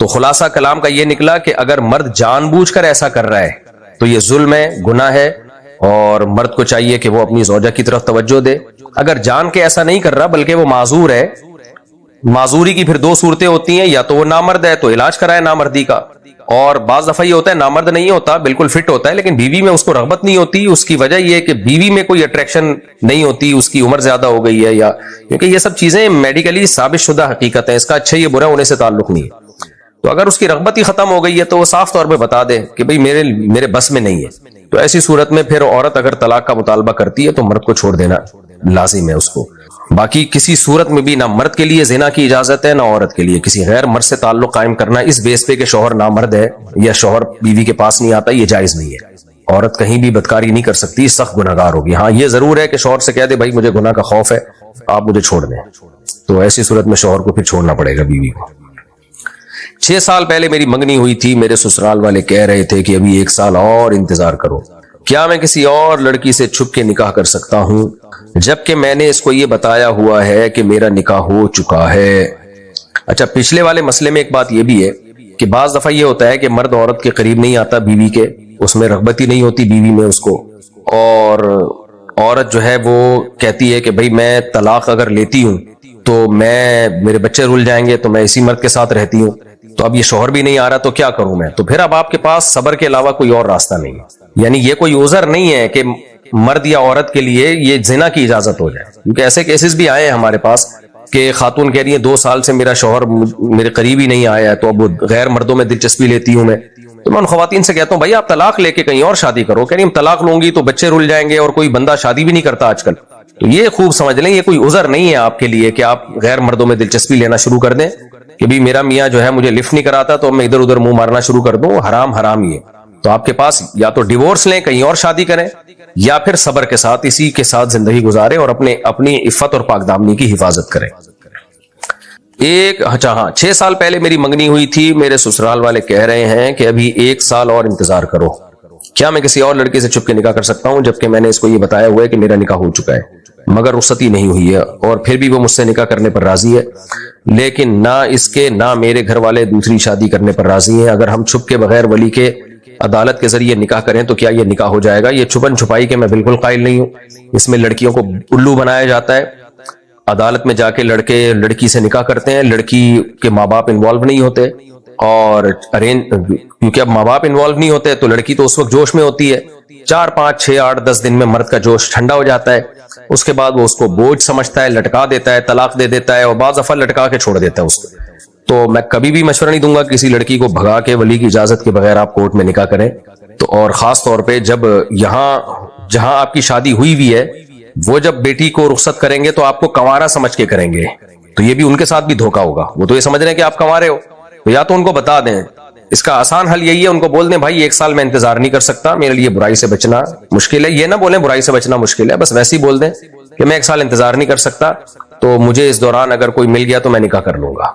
تو خلاصہ کلام کا یہ نکلا کہ اگر مرد جان بوجھ کر ایسا کر رہا ہے تو یہ ظلم ہے، گناہ ہے، اور مرد کو چاہیے کہ وہ اپنی زوجہ کی طرف توجہ دے۔ اگر جان کے ایسا نہیں کر رہا بلکہ وہ معذور ہے، معذوری کی پھر دو صورتیں ہوتی ہیں، یا تو وہ نامرد ہے تو علاج کرائے نامردی کا، اور بعض دفعہ یہ ہوتا ہے نامرد نہیں ہوتا، بالکل فٹ ہوتا ہے، لیکن بیوی میں اس کو رغبت نہیں ہوتی۔ اس کی وجہ یہ ہے کہ بیوی میں کوئی اٹریکشن نہیں ہوتی، اس کی عمر زیادہ ہو گئی ہے، یا کیونکہ یہ سب چیزیں میڈیکلی ثابت شدہ حقیقت ہے، اس کا اچھا یہ برا ہونے سے تعلق نہیں ہے۔ تو اگر اس کی رغبت ہی ختم ہو گئی ہے تو وہ صاف طور پہ بتا دے کہ بھئی میرے بس میں نہیں ہے۔ تو ایسی صورت میں پھر عورت اگر طلاق کا مطالبہ کرتی ہے تو مرد کو چھوڑ دینا لازم ہے اس کو۔ باقی کسی صورت میں بھی نہ مرد کے لیے زنا کی اجازت ہے، نہ عورت کے لیے کسی غیر مرد سے تعلق قائم کرنا اس بیس پہ کہ شوہر نامرد ہے یا شوہر بیوی کے پاس نہیں آتا، یہ جائز نہیں ہے۔ عورت کہیں بھی بدکاری نہیں کر سکتی، سخت گناہگار ہوگی۔ ہاں یہ ضرور ہے کہ شوہر سے کہہ دے بھائی مجھے گناہ کا خوف ہے، آپ مجھے چھوڑ دیں، تو ایسی صورت میں شوہر کو پھر چھوڑنا پڑے گا بیوی کو۔ 6 سال پہلے میری منگنی ہوئی تھی، میرے سسرال والے کہہ رہے تھے کہ ابھی 1 سال اور انتظار کرو، کیا میں کسی اور لڑکی سے چھپ کے نکاح کر سکتا ہوں جبکہ میں نے اس کو یہ بتایا ہوا ہے کہ میرا نکاح ہو چکا ہے؟ اچھا، پچھلے والے مسئلے میں ایک بات یہ بھی ہے کہ بعض دفعہ یہ ہوتا ہے کہ مرد عورت کے قریب نہیں آتا بیوی کے، اس میں رغبت ہی نہیں ہوتی بیوی میں اس کو، اور عورت جو ہے وہ کہتی ہے کہ بھئی میں طلاق اگر لیتی ہوں تو میرے بچے رول جائیں گے، تو میں اسی مرد کے ساتھ رہتی ہوں، تو اب یہ شوہر بھی نہیں آ رہا تو کیا کروں میں؟ تو پھر اب آپ کے پاس صبر کے علاوہ کوئی اور راستہ نہیں ہے، یعنی یہ کوئی عذر نہیں ہے کہ مرد یا عورت کے لیے یہ زنا کی اجازت ہو جائے، کیونکہ ایسے کیسز بھی آئے ہیں ہمارے پاس کہ خاتون کہہ رہی ہیں 2 سال سے میرا شوہر میرے قریب ہی نہیں آیا ہے، تو اب غیر مردوں میں دلچسپی لیتی ہوں میں۔ تو میں ان خواتین سے کہتا ہوں بھائی آپ طلاق لے کے کہیں اور شادی کرو، کہہ رہی ہم طلاق لوں گی تو بچے رول جائیں گے، اور کوئی بندہ شادی بھی نہیں کرتا آج کل۔ تو یہ خوب سمجھ لیں یہ کوئی عذر نہیں ہے آپ کے لیے کہ آپ غیر مردوں میں دلچسپی لینا شروع کر دیں کہ بھی میرا میاں جو ہے مجھے لفٹ نہیں کراتا تو میں ادھر ادھر منہ مارنا شروع کر دوں، حرام ہی ہے۔ تو آپ کے پاس یا تو ڈیورس لیں، کہیں اور شادی کریں، یا پھر صبر کے ساتھ اسی کے ساتھ زندگی گزارے اور اپنی عفت اور پاک دامنی کی حفاظت کریں۔ 6 سال پہلے میری منگنی ہوئی تھی، میرے سسرال والے کہہ رہے ہیں کہ ابھی 1 سال اور انتظار کرو، کیا میں کسی اور لڑکی سے چھپ کے نکاح کر سکتا ہوں جبکہ میں نے اس کو یہ بتایا ہوا ہے کہ میرا نکاح ہو چکا ہے مگر رخصتی نہیں ہوئی ہے، اور پھر بھی وہ مجھ سے نکاح کرنے پر راضی ہے، لیکن نہ اس کے نہ میرے گھر والے دوسری شادی کرنے پر راضی ہیں۔ اگر ہم چھپ کے بغیر ولی کے عدالت کے ذریعے نکاح کریں تو کیا یہ نکاح ہو جائے گا؟ یہ چھپن چھپائی کے میں بالکل قائل نہیں ہوں، اس میں لڑکیوں کو الو بنایا جاتا ہے، عدالت میں جا کے لڑکے لڑکی سے نکاح کرتے ہیں، لڑکی کے ماں باپ انوالو نہیں ہوتے، اور کیونکہ اب ماں باپ انوالو نہیں ہوتے تو لڑکی تو اس وقت جوش میں ہوتی ہے، 4 5 6 8 10 دن میں مرد کا جوش ٹھنڈا ہو جاتا ہے، اس کے بعد وہ اس کو بوجھ سمجھتا ہے، لٹکا دیتا ہے، طلاق دے دیتا ہے، اور بعض دفعہ لٹکا کے چھوڑ دیتا ہے اس کو۔ تو میں کبھی بھی مشورہ نہیں دوں گا کسی لڑکی کو بھگا کے ولی کی اجازت کے بغیر آپ کورٹ میں نکاح کریں، تو اور خاص طور پہ جب جہاں آپ کی شادی ہوئی بھی ہے وہ جب بیٹی کو رخصت کریں گے تو آپ کو کنوارا سمجھ کے کریں گے، تو یہ بھی ان کے ساتھ بھی دھوکا ہوگا، وہ تو یہ سمجھ رہے ہیں کہ آپ کنوارے ہو، تو یا تو ان کو بتا دیں۔ اس کا آسان حل یہی ہے، ان کو بول دیں بھائی 1 سال میں انتظار نہیں کر سکتا، میرے لیے برائی سے بچنا مشکل ہے، یہ نہ بولیں برائی سے بچنا مشکل ہے، بس ویسے ہی بول دیں کہ میں 1 سال انتظار نہیں کر سکتا، تو مجھے اس دوران اگر کوئی مل گیا تو میں نکاح کر لوں گا۔